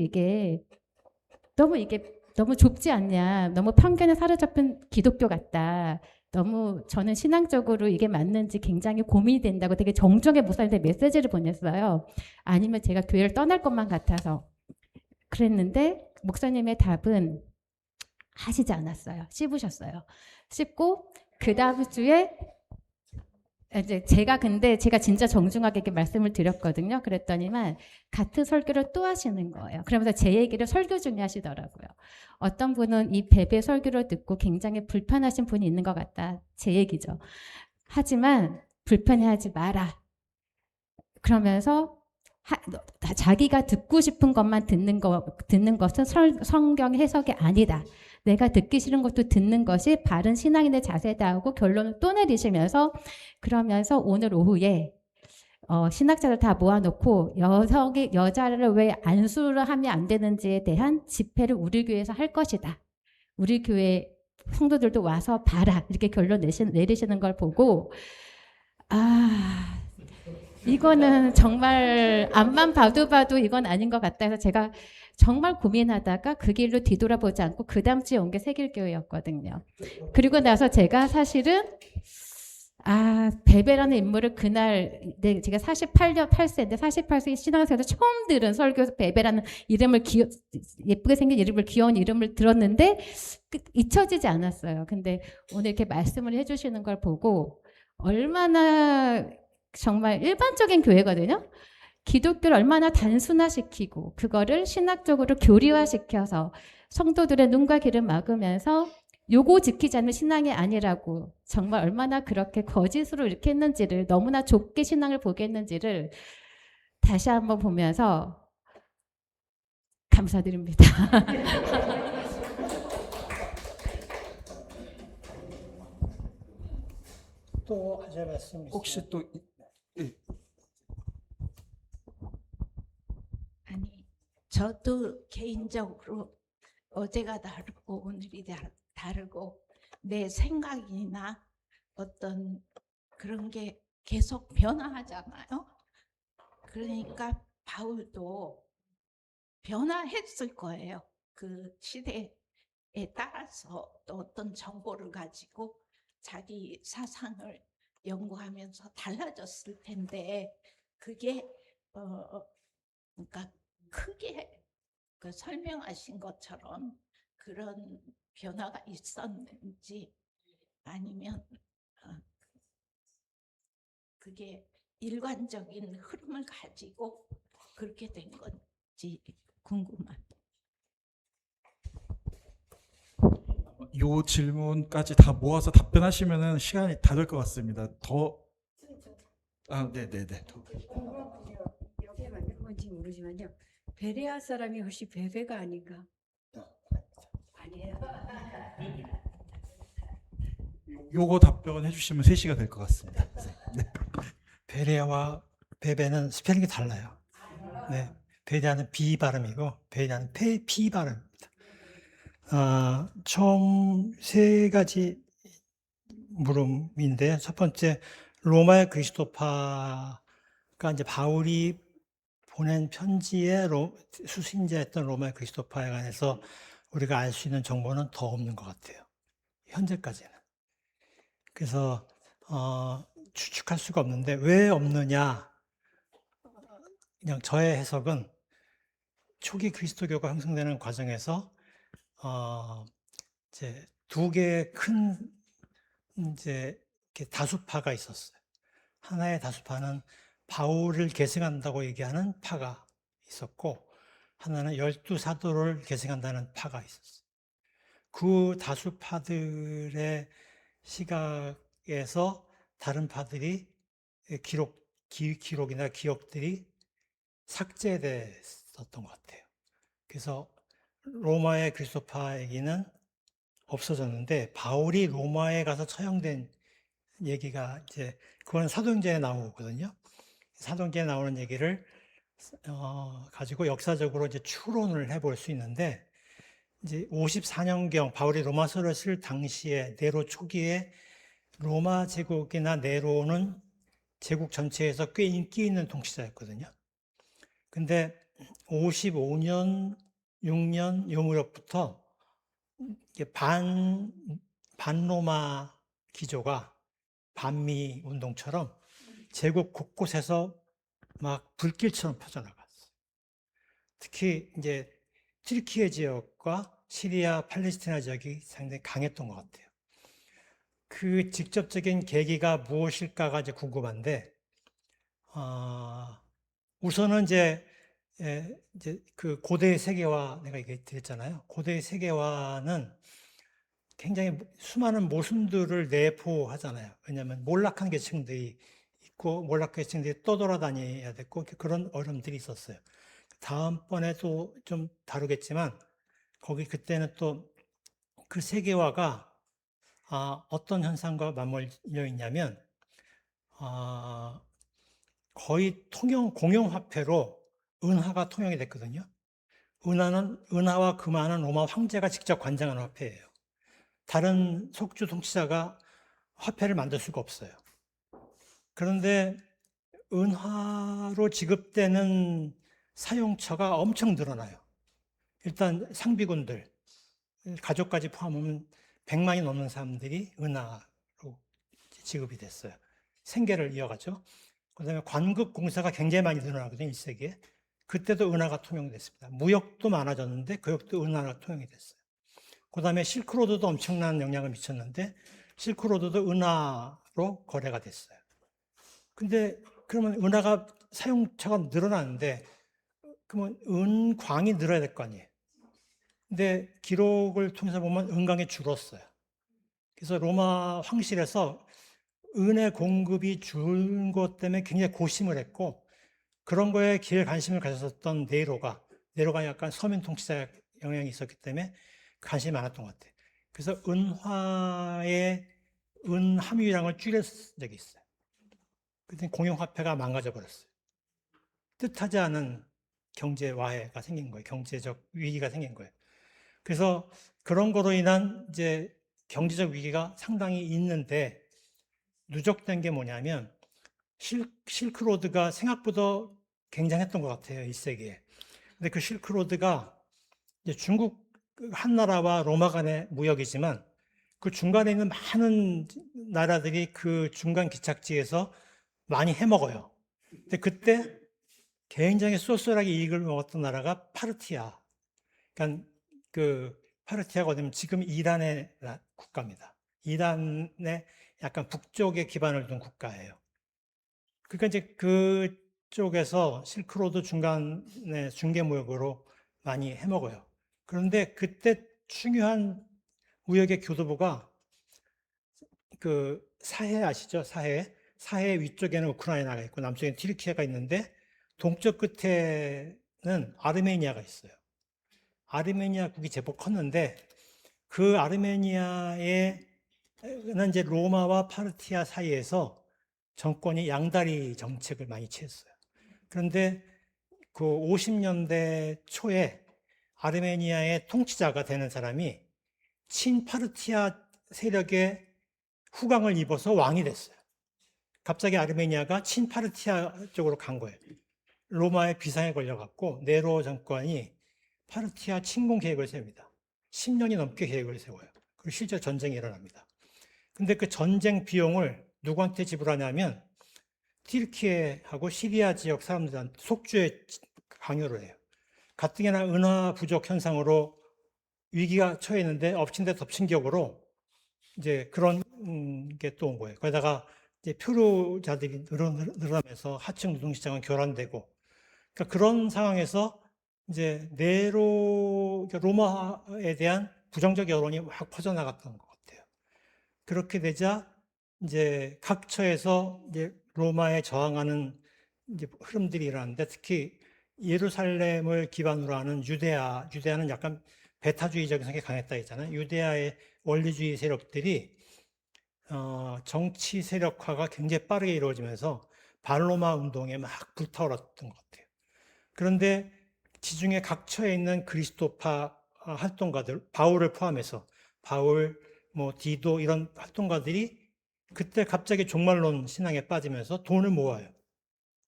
좁지 않냐. 너무 편견에 사로잡힌 기독교 같다. 너무 저는 신앙적으로 이게 맞는지 굉장히 고민이 된다고 되게 정중하게 목사님한테 메시지를 보냈어요. 아니면 제가 교회를 떠날 것만 같아서 그랬는데 목사님의 답은 하시지 않았어요. 씹으셨어요. 씹고 그 다음 주에 이제 제가 진짜 정중하게 이렇게 말씀을 드렸거든요. 그랬더니만 같은 설교를 또 하시는 거예요. 그러면서 제 얘기를 설교 중에 하시더라고요. 어떤 분은 이 베베 설교를 듣고 굉장히 불편하신 분이 있는 것 같다. 제 얘기죠. 하지만 불편해하지 마라. 그러면서 자기가 듣고 싶은 것만 듣는 것은 성경 해석이 아니다. 내가 듣기 싫은 것도 듣는 것이 바른 신앙인의 자세다 하고 결론을 또 내리시면서 그러면서 오늘 오후에 신학자들 다 모아놓고 여자를 왜 안수를 하면 안 되는지에 대한 집회를 우리 교회에서 할 것이다. 우리 교회 성도들도 와서 봐라. 이렇게 결론 내리시는 걸 보고 이거는 정말 앞만 봐도 이건 아닌 것 같다 해서 제가 정말 고민하다가 그 길로 뒤돌아보지 않고 그 다음 주에 온 게 세길교회였거든요. 그리고 나서 제가 사실은 베베라는 인물을 그날 제가 48세인데 48세 신앙생활에서 처음 들은 설교에서 베베라는 이름을 예쁘게 생긴 이름을 귀여운 이름을 들었는데 잊혀지지 않았어요. 근데 오늘 이렇게 말씀을 해주시는 걸 보고 얼마나 정말 일반적인 교회거든요. 기독교를 얼마나 단순화시키고 그거를 신학적으로 교리화시켜서 성도들의 눈과 귀를 막으면서 요거 지키지 않으면 신앙이 아니라고 정말 얼마나 그렇게 거짓으로 이렇게 했는지를 너무나 좁게 신앙을 보게 했는지를 다시 한번 보면서 감사드립니다. 또 하실 말씀 있으세요? 혹시 또 아니, 저도 개인적으로 어제가 다르고 오늘이 다르고 내 생각이나 어떤 그런 게 계속 변화하잖아요. 그러니까 바울도 변화했을 거예요. 그 시대에 따라서 또 어떤 정보를 가지고 자기 사상을 연구하면서 달라졌을 텐데 그게 그러니까 크게 그 설명하신 것처럼 그런 변화가 있었는지 아니면 어, 그게 일관적인 흐름을 가지고 그렇게 된 건지 궁금합니다. 요 질문까지 다 모아서 답변하시면은 시간이 다 될 것 같습니다. 네네네. 여기에 맞는 건지 모르지만요. 베레아 사람이 혹시 베베가 아닌가? 아니에요. 요거 답변해 주시면 3시가 될 것 같습니다. 네. 베레아와 베베는 스펠링이 달라요. 네. 베레아는 B 발음이고 베레아는 P 발음입니다. 총 3가지 물음인데 첫 번째 로마의 그리스도파가 이제 바울이 보낸 편지의 수신자였던 로마의 그리스도파에 관해서 우리가 알 수 있는 정보는 더 없는 것 같아요. 현재까지는. 그래서 추측할 수가 없는데 왜 없느냐? 그냥 저의 해석은 초기 그리스도교가 형성되는 과정에서 이제 2개의 큰 이제 이렇게 다수파가 있었어요. 하나의 다수파는 바울을 계승한다고 얘기하는 파가 있었고, 하나는 12사도를 계승한다는 파가 있었어요. 그 다수파들의 시각에서 다른 파들이 기록이나 기억들이 삭제됐었던 것 같아요. 그래서 로마의 그리스도파 얘기는 없어졌는데 바울이 로마에 가서 처형된 얘기가 이제 그건 사도행전에 나오거든요. 사도행전에 나오는 얘기를 가지고 역사적으로 이제 추론을 해볼 수 있는데 이제 54년경 바울이 로마서를 쓸 당시에 네로 초기에 로마 제국이나 네로는 제국 전체에서 꽤 인기 있는 통치자였거든요. 근데 55년, 6년 요 무렵부터 반로마 기조가 반미 운동처럼 제국 곳곳에서 막 불길처럼 퍼져나갔어요. 특히 이제 튀르키예 지역과 시리아, 팔레스티나 지역이 상당히 강했던 것 같아요. 그 직접적인 계기가 무엇일까가 이제 궁금한데, 우선은 이제 그 고대 세계화 내가 얘기했잖아요. 고대 세계화는 굉장히 수많은 모순들을 내포하잖아요. 왜냐하면 몰락한 계층들이 있고 몰락한 계층들이 떠돌아다녀야 됐고 그런 어려움들이 있었어요. 다음번에도 좀 다루겠지만 그때는 또 그 세계화가 어떤 현상과 맞물려 있냐면 거의 공용화폐로 은화가 통용이 됐거든요. 은하와 금화는 로마 황제가 직접 관장하는 화폐예요. 다른 속주 통치자가 화폐를 만들 수가 없어요. 그런데 은화로 지급되는 사용처가 엄청 늘어나요. 일단 상비군들, 가족까지 포함하면 100만이 넘는 사람들이 은화로 지급이 됐어요. 생계를 이어가죠. 그다음에 관급 공사가 굉장히 많이 늘어나거든요, 1세기에. 그때도 은화가 통용됐습니다. 무역도 많아졌는데 그 역도 은화가 통용이 됐어요. 그다음에 실크로드도 엄청난 영향을 미쳤는데 실크로드도 은화로 거래가 됐어요. 근데 그러면 은화가 사용처가 늘어나는데 그러면 은광이 늘어야 될 거 아니에요. 근데 기록을 통해서 보면 은광이 줄었어요. 그래서 로마 황실에서 은의 공급이 준 것 때문에 굉장히 고심을 했고 그런 거에 기에 관심을 가졌었던 네로가 약간 서민 통치자 영향이 있었기 때문에 관심이 많았던 것 같아요. 그래서 은화의 은 함유량을 줄였던 적이 있어요. 그때 공용화폐가 망가져 버렸어요. 뜻하지 않은 경제 와해가 생긴 거예요. 경제적 위기가 생긴 거예요. 그래서 그런 거로 인한 이제 경제적 위기가 상당히 있는데 누적된 게 뭐냐면 실크로드가 생각보다 굉장했던 것 같아요. 1세기에. 근데 그 실크로드가 이제 중국 한 나라와 로마 간의 무역이지만 그 중간에 있는 많은 나라들이 그 중간 기착지에서 많이 해먹어요. 근데 그때 굉장히 쏠쏠하게 이익을 먹었던 나라가 파르티아. 그러니까 그 파르티아가 어디면 지금 이란의 국가입니다. 이란의 약간 북쪽에 기반을 둔 국가예요. 그러니까 이제 그쪽에서 실크로드 중간에 중개무역으로 많이 해먹어요. 그런데 그때 중요한 무역의 교두보가 그 사해 아시죠? 사해. 사해 위쪽에는 우크라이나가 있고 남쪽에는 튀르키예가 있는데 동쪽 끝에는 아르메니아가 있어요. 아르메니아국이 제법 컸는데 그 아르메니아에는 이제 로마와 파르티아 사이에서 정권이 양다리 정책을 많이 취했어요. 그런데 그 50년대 초에 아르메니아의 통치자가 되는 사람이 친파르티아 세력의 후광을 입어서 왕이 됐어요. 갑자기 아르메니아가 친파르티아 쪽으로 간 거예요. 로마의 비상에 걸려갖고 네로 정권이 파르티아 침공 계획을 세웁니다. 10년이 넘게 계획을 세워요. 그리고 실제 전쟁이 일어납니다. 근데 그 전쟁 비용을 누구한테 지불하냐면 튀르키예하고 시리아 지역 사람들한테 속주에 강요를 해요. 가뜩이나 은화 부족 현상으로 위기가 처했는데 엎친 데 덮친 격으로 이제 그런 게 또 온 거예요. 거기다가 이제 표류자들이 늘어나면서 하층 노동시장은 교란되고, 그러니까 그런 상황에서 이제 네로 로마에 대한 부정적 여론이 확 퍼져나갔던 것 같아요. 그렇게 되자 이제 각 처에서 이제 로마에 저항하는 이제 흐름들이 일어났는데 특히 예루살렘을 기반으로 하는 유대아는 약간 배타주의적인 성격이 강했다 했잖아요. 유대아의 원리주의 세력들이 정치 세력화가 굉장히 빠르게 이루어지면서 반로마 운동에 막 불타올랐던 것 같아요. 그런데 지중해 각처에 있는 그리스도파 활동가들, 바울을 포함해서 바울, 뭐 디도 이런 활동가들이 그때 갑자기 종말론 신앙에 빠지면서 돈을 모아요.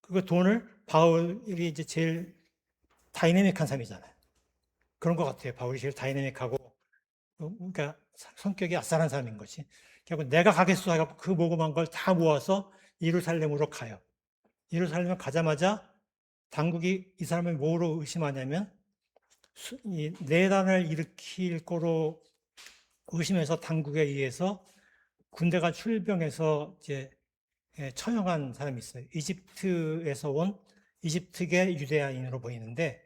그 돈을 바울이 이제 제일 다이내믹한 사람이잖아요. 그런 것 같아요. 바울이 제일 다이내믹하고 그러니까 성격이 아싸한 사람인 것이. 결국 내가 가겠소 하고 그 모금한 걸 다 모아서 예루살렘으로 가요. 예루살렘에 가자마자 당국이 이 사람을 뭐로 의심하냐면 내란을 일으킬 거로 의심해서 당국에 의해서 군대가 출병해서 이제 처형한 사람이 있어요. 이집트에서 온 이집트계 유대인으로 보이는데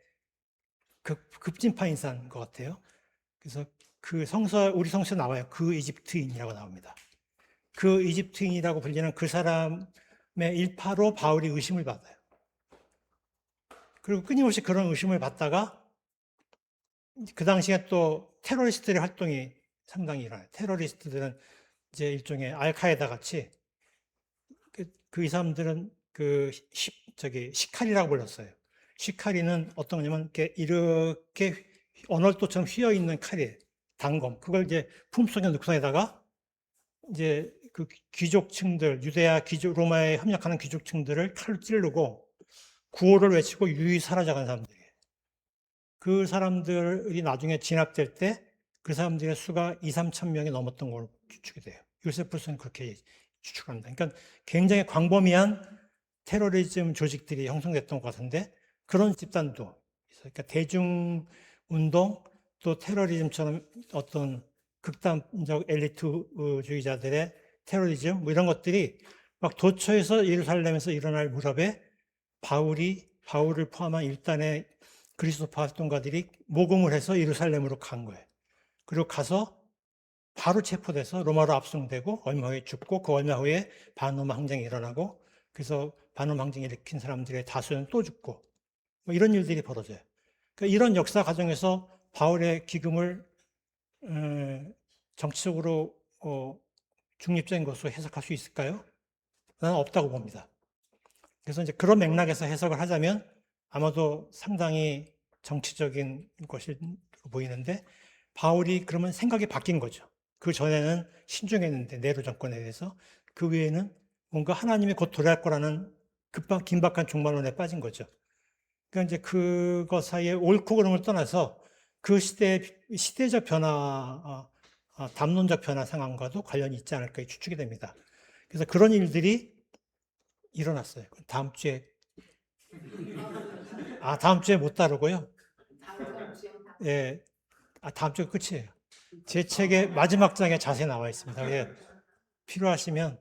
급진파 인사인 것 같아요. 그래서 그 우리 성서에 나와요. 그 이집트인이라고 나옵니다. 그 이집트인이라고 불리는 그 사람의 일파로 바울이 의심을 받아요. 그리고 끊임없이 그런 의심을 받다가 그 당시에 또 테러리스트들의 활동이 상당히 일어나요. 테러리스트들은 이제 일종의 알카에다 같이 이 사람들은 시카리라고 불렀어요. 시카리는 어떤 거냐면 이렇게 언얼도처럼 휘어 있는 칼이에요. 단검. 그걸 이제 품속에 넣고 다니다가 이제 그 귀족층들, 유대야 로마에 협력하는 귀족층들을 칼로 찌르고 구호를 외치고 유유히 사라져간 사람들이에요. 그 사람들이 나중에 진압될 때 그 사람들의 수가 2~3천 명이 넘었던 걸로 추측이 돼요. 요세푸스는 그렇게 추측합니다. 그러니까 굉장히 광범위한 테러리즘 조직들이 형성됐던 것 같은데 그런 집단도 있어요. 그러니까 대중운동 또 테러리즘처럼 어떤 극단적 엘리트주의자들의 테러리즘 뭐 이런 것들이 막 도처에서 예루살렘에서 일어날 무렵에 바울을 포함한 일단의 그리스도파 활동가들이 모금을 해서 예루살렘으로 간 거예요. 그리고 가서 바로 체포돼서 로마로 압송되고 얼마 후에 죽고 그 얼마 후에 반로마 항쟁이 일어나고 그래서 반로마 항쟁을 일으킨 사람들의 다수는 또 죽고 뭐 이런 일들이 벌어져요. 그러니까 이런 역사 과정에서 바울의 기금을 정치적으로 중립적인 것으로 해석할 수 있을까요? 나는 없다고 봅니다. 그래서 이제 그런 맥락에서 해석을 하자면 아마도 상당히 정치적인 것이 보이는데 바울이 그러면 생각이 바뀐 거죠. 그 전에는 신중했는데 네로 정권에 대해서 그 외에는 뭔가 하나님이 곧 도래할 거라는 긴박한 종말론에 빠진 거죠. 그러니까 이제 그것 사이에 옳고 그름을 떠나서 그 시대적 변화, 담론적 변화 상황과도 관련이 있지 않을까 추측이 됩니다. 그래서 그런 일들이 일어났어요. 다음 주에 다음 주에 못 다루고요. 예, 다음 주가 끝이에요. 제 책의 마지막 장에 자세히 나와 있습니다. 예, 필요하시면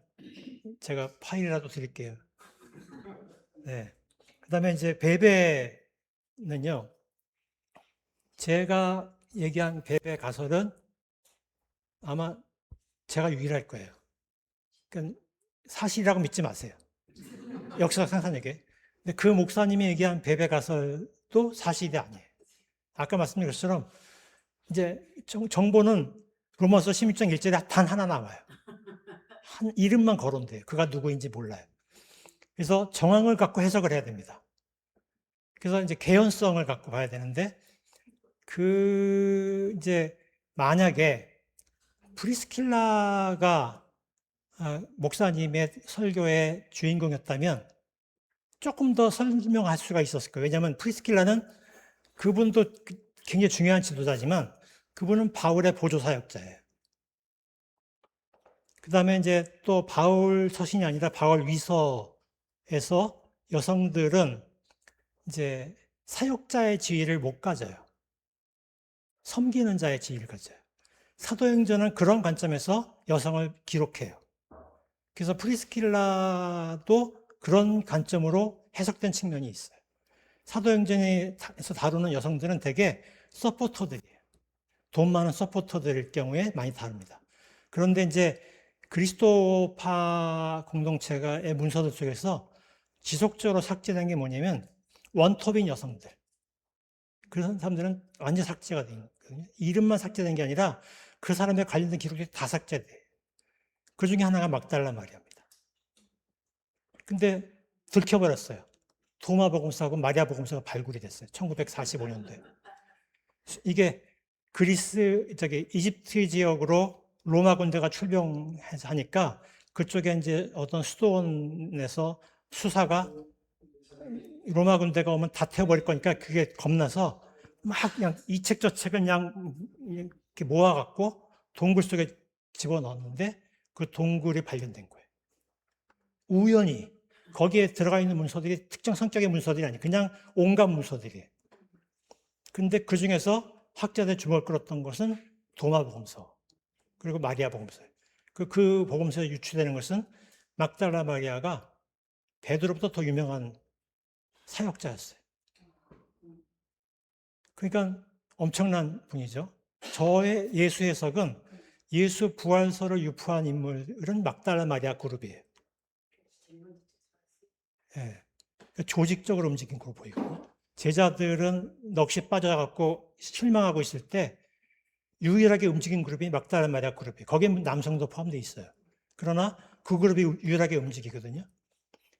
제가 파일이라도 드릴게요. 네. 그다음에 이제 베베는요. 제가 얘기한 베베 가설은 아마 제가 유일할 거예요. 그러니까 사실이라고 믿지 마세요. 역사적 상상력에. 근데 그 목사님이 얘기한 베베 가설도 사실이 아니에요. 아까 말씀드린 것처럼 이제 정보는 로마서 16장 1절에 단 하나 나와요. 한 이름만 거론돼요. 그가 누구인지 몰라요. 그래서 정황을 갖고 해석을 해야 됩니다. 그래서 이제 개연성을 갖고 봐야 되는데 이제 만약에 프리스킬라가 목사님의 설교의 주인공이었다면 조금 더 설명할 수가 있었을 거예요. 왜냐하면 프리스킬라는 그분도 굉장히 중요한 지도자지만 그분은 바울의 보조 사역자예요. 그 다음에 이제 또 바울 서신이 아니라 바울 위서에서 여성들은 이제 사역자의 지위를 못 가져요. 섬기는 자의 지위를 가져요. 사도행전은 그런 관점에서 여성을 기록해요. 그래서 프리스킬라도 그런 관점으로 해석된 측면이 있어요. 사도행전에서 다루는 여성들은 대개 서포터들이에요. 돈 많은 서포터들일 경우에 많이 다룹니다. 그런데 이제 그리스도파 공동체의 문서들 속에서 지속적으로 삭제된 게 뭐냐면 원톱인 여성들. 그런 사람들은 완전 삭제가 되거든요. 이름만 삭제된 게 아니라 그 사람에 관련된 기록이 다 삭제돼요. 그 중에 하나가 막달라 마리아입니다. 근데 들켜버렸어요. 도마 복음서하고 마리아 복음서가 발굴이 됐어요. 1945년도에. 이게 이집트 지역으로 로마 군대가 출병해서 하니까 그쪽에 이제 어떤 수도원에서 수사가 로마 군대가 오면 다 태워버릴 거니까 그게 겁나서 막 그냥 이 책 저 책을 그냥 이렇게 모아갖고 동굴 속에 집어넣었는데 그 동굴이 발견된 거예요. 우연히 거기에 들어가 있는 문서들이 특정 성격의 문서들이 아니에요. 그냥 온갖 문서들이에요. 근데 그 중에서 학자들 주목을 끌었던 것은 도마 복음서 그리고 마리아 복음서예요. 그 복음서에 유추되는 것은 막달라 마리아가 베드로보다 더 유명한 사역자였어요. 그러니까 엄청난 분이죠. 저의 예수 해석은 예수 부활설을 유포한 인물은 막달라 마리아 그룹이에요. 네. 조직적으로 움직인 걸로 보이고 제자들은 넋이 빠져갖고 실망하고 있을 때 유일하게 움직인 그룹이 막달라 마리아 그룹이에요. 거기에 남성도 포함되어 있어요. 그러나 그 그룹이 유일하게 움직이거든요.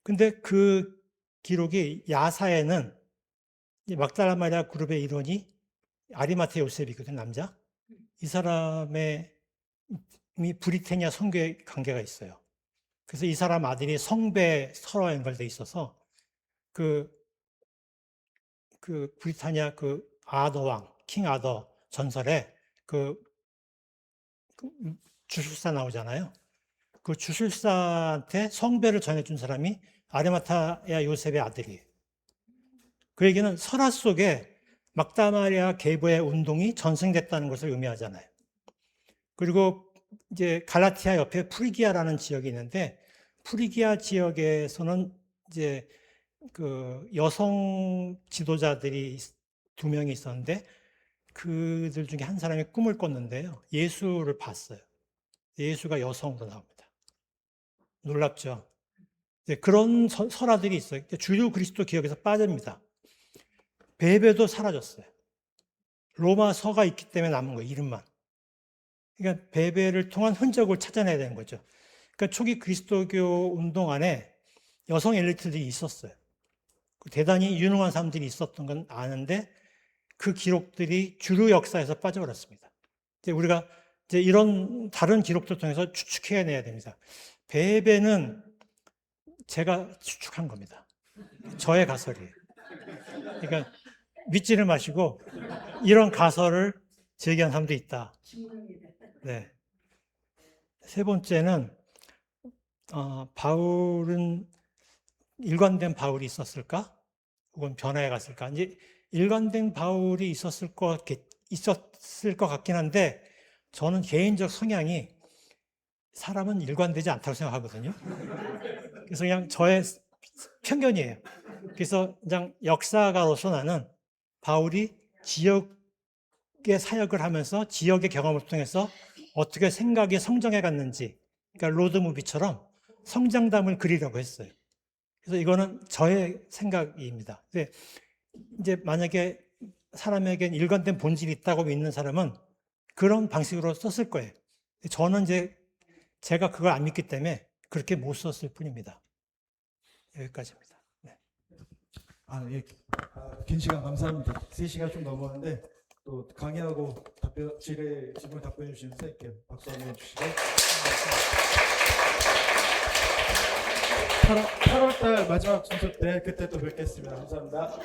근데 그 기록이 야사에는 막달라 마리아 그룹의 일원이 아리마테 요셉이거든요, 남자. 이 사람의 브리테니아 선교의 관계가 있어요. 그래서 이 사람 아들이 성배 설화에 연결돼 있어서 그 브리타니아 아더 왕, 킹 아더 전설에 주술사 나오잖아요. 그 주술사한테 성배를 전해준 사람이 아리마타야 요셉의 아들이에요. 그 얘기는 설화 속에 막다마리아 계보의 운동이 전승됐다는 것을 의미하잖아요. 그리고 이제 갈라티아 옆에 프리기아라는 지역이 있는데 프리기아 지역에서는 이제 그 여성 지도자들이 2명이 있었는데 그들 중에 한 사람이 꿈을 꿨는데요. 예수를 봤어요. 예수가 여성으로 나옵니다. 놀랍죠? 그런 설화들이 있어요. 주류 그리스도 기억에서 빠집니다. 베베도 사라졌어요. 로마서가 있기 때문에 남은 거예요. 이름만. 그러니까 베베를 통한 흔적을 찾아내야 되는 거죠. 그러니까 초기 그리스도교 운동 안에 여성 엘리트들이 있었어요. 대단히 유능한 사람들이 있었던 건 아는데 그 기록들이 주류 역사에서 빠져버렸습니다. 우리가 이제 이런 다른 기록들 통해서 추측해내야 됩니다. 베베는 제가 추측한 겁니다. 저의 가설이에요. 그러니까 믿지를 마시고 이런 가설을 제기한 사람도 있다. 네. 세 번째는 바울은 일관된 바울이 있었을까? 혹은 변화해 갔을까? 이제 일관된 바울이 있었을 것 같긴 한데 저는 개인적 성향이 사람은 일관되지 않다고 생각하거든요. 그래서 그냥 저의 편견이에요. 그래서 그냥 역사가로서 나는 바울이 지역의 사역을 하면서 지역의 경험을 통해서 어떻게 생각이 성장해 갔는지, 그러니까 로드무비처럼 성장담을 그리려고 했어요. 그래서 이거는 저의 생각입니다. 근데 이제 만약에 사람에겐 일관된 본질이 있다고 믿는 사람은 그런 방식으로 썼을 거예요. 저는 이제 제가 그걸 안 믿기 때문에 그렇게 못 썼을 뿐입니다. 여기까지입니다. 네. 예. 긴 시간 감사합니다. 3시간 좀 넘었는데 또 강의하고 질문 답변해 주신 선생님께 박수 한번 해주시고 8월달 마지막 순서 때 그때 또 뵙겠습니다. 감사합니다.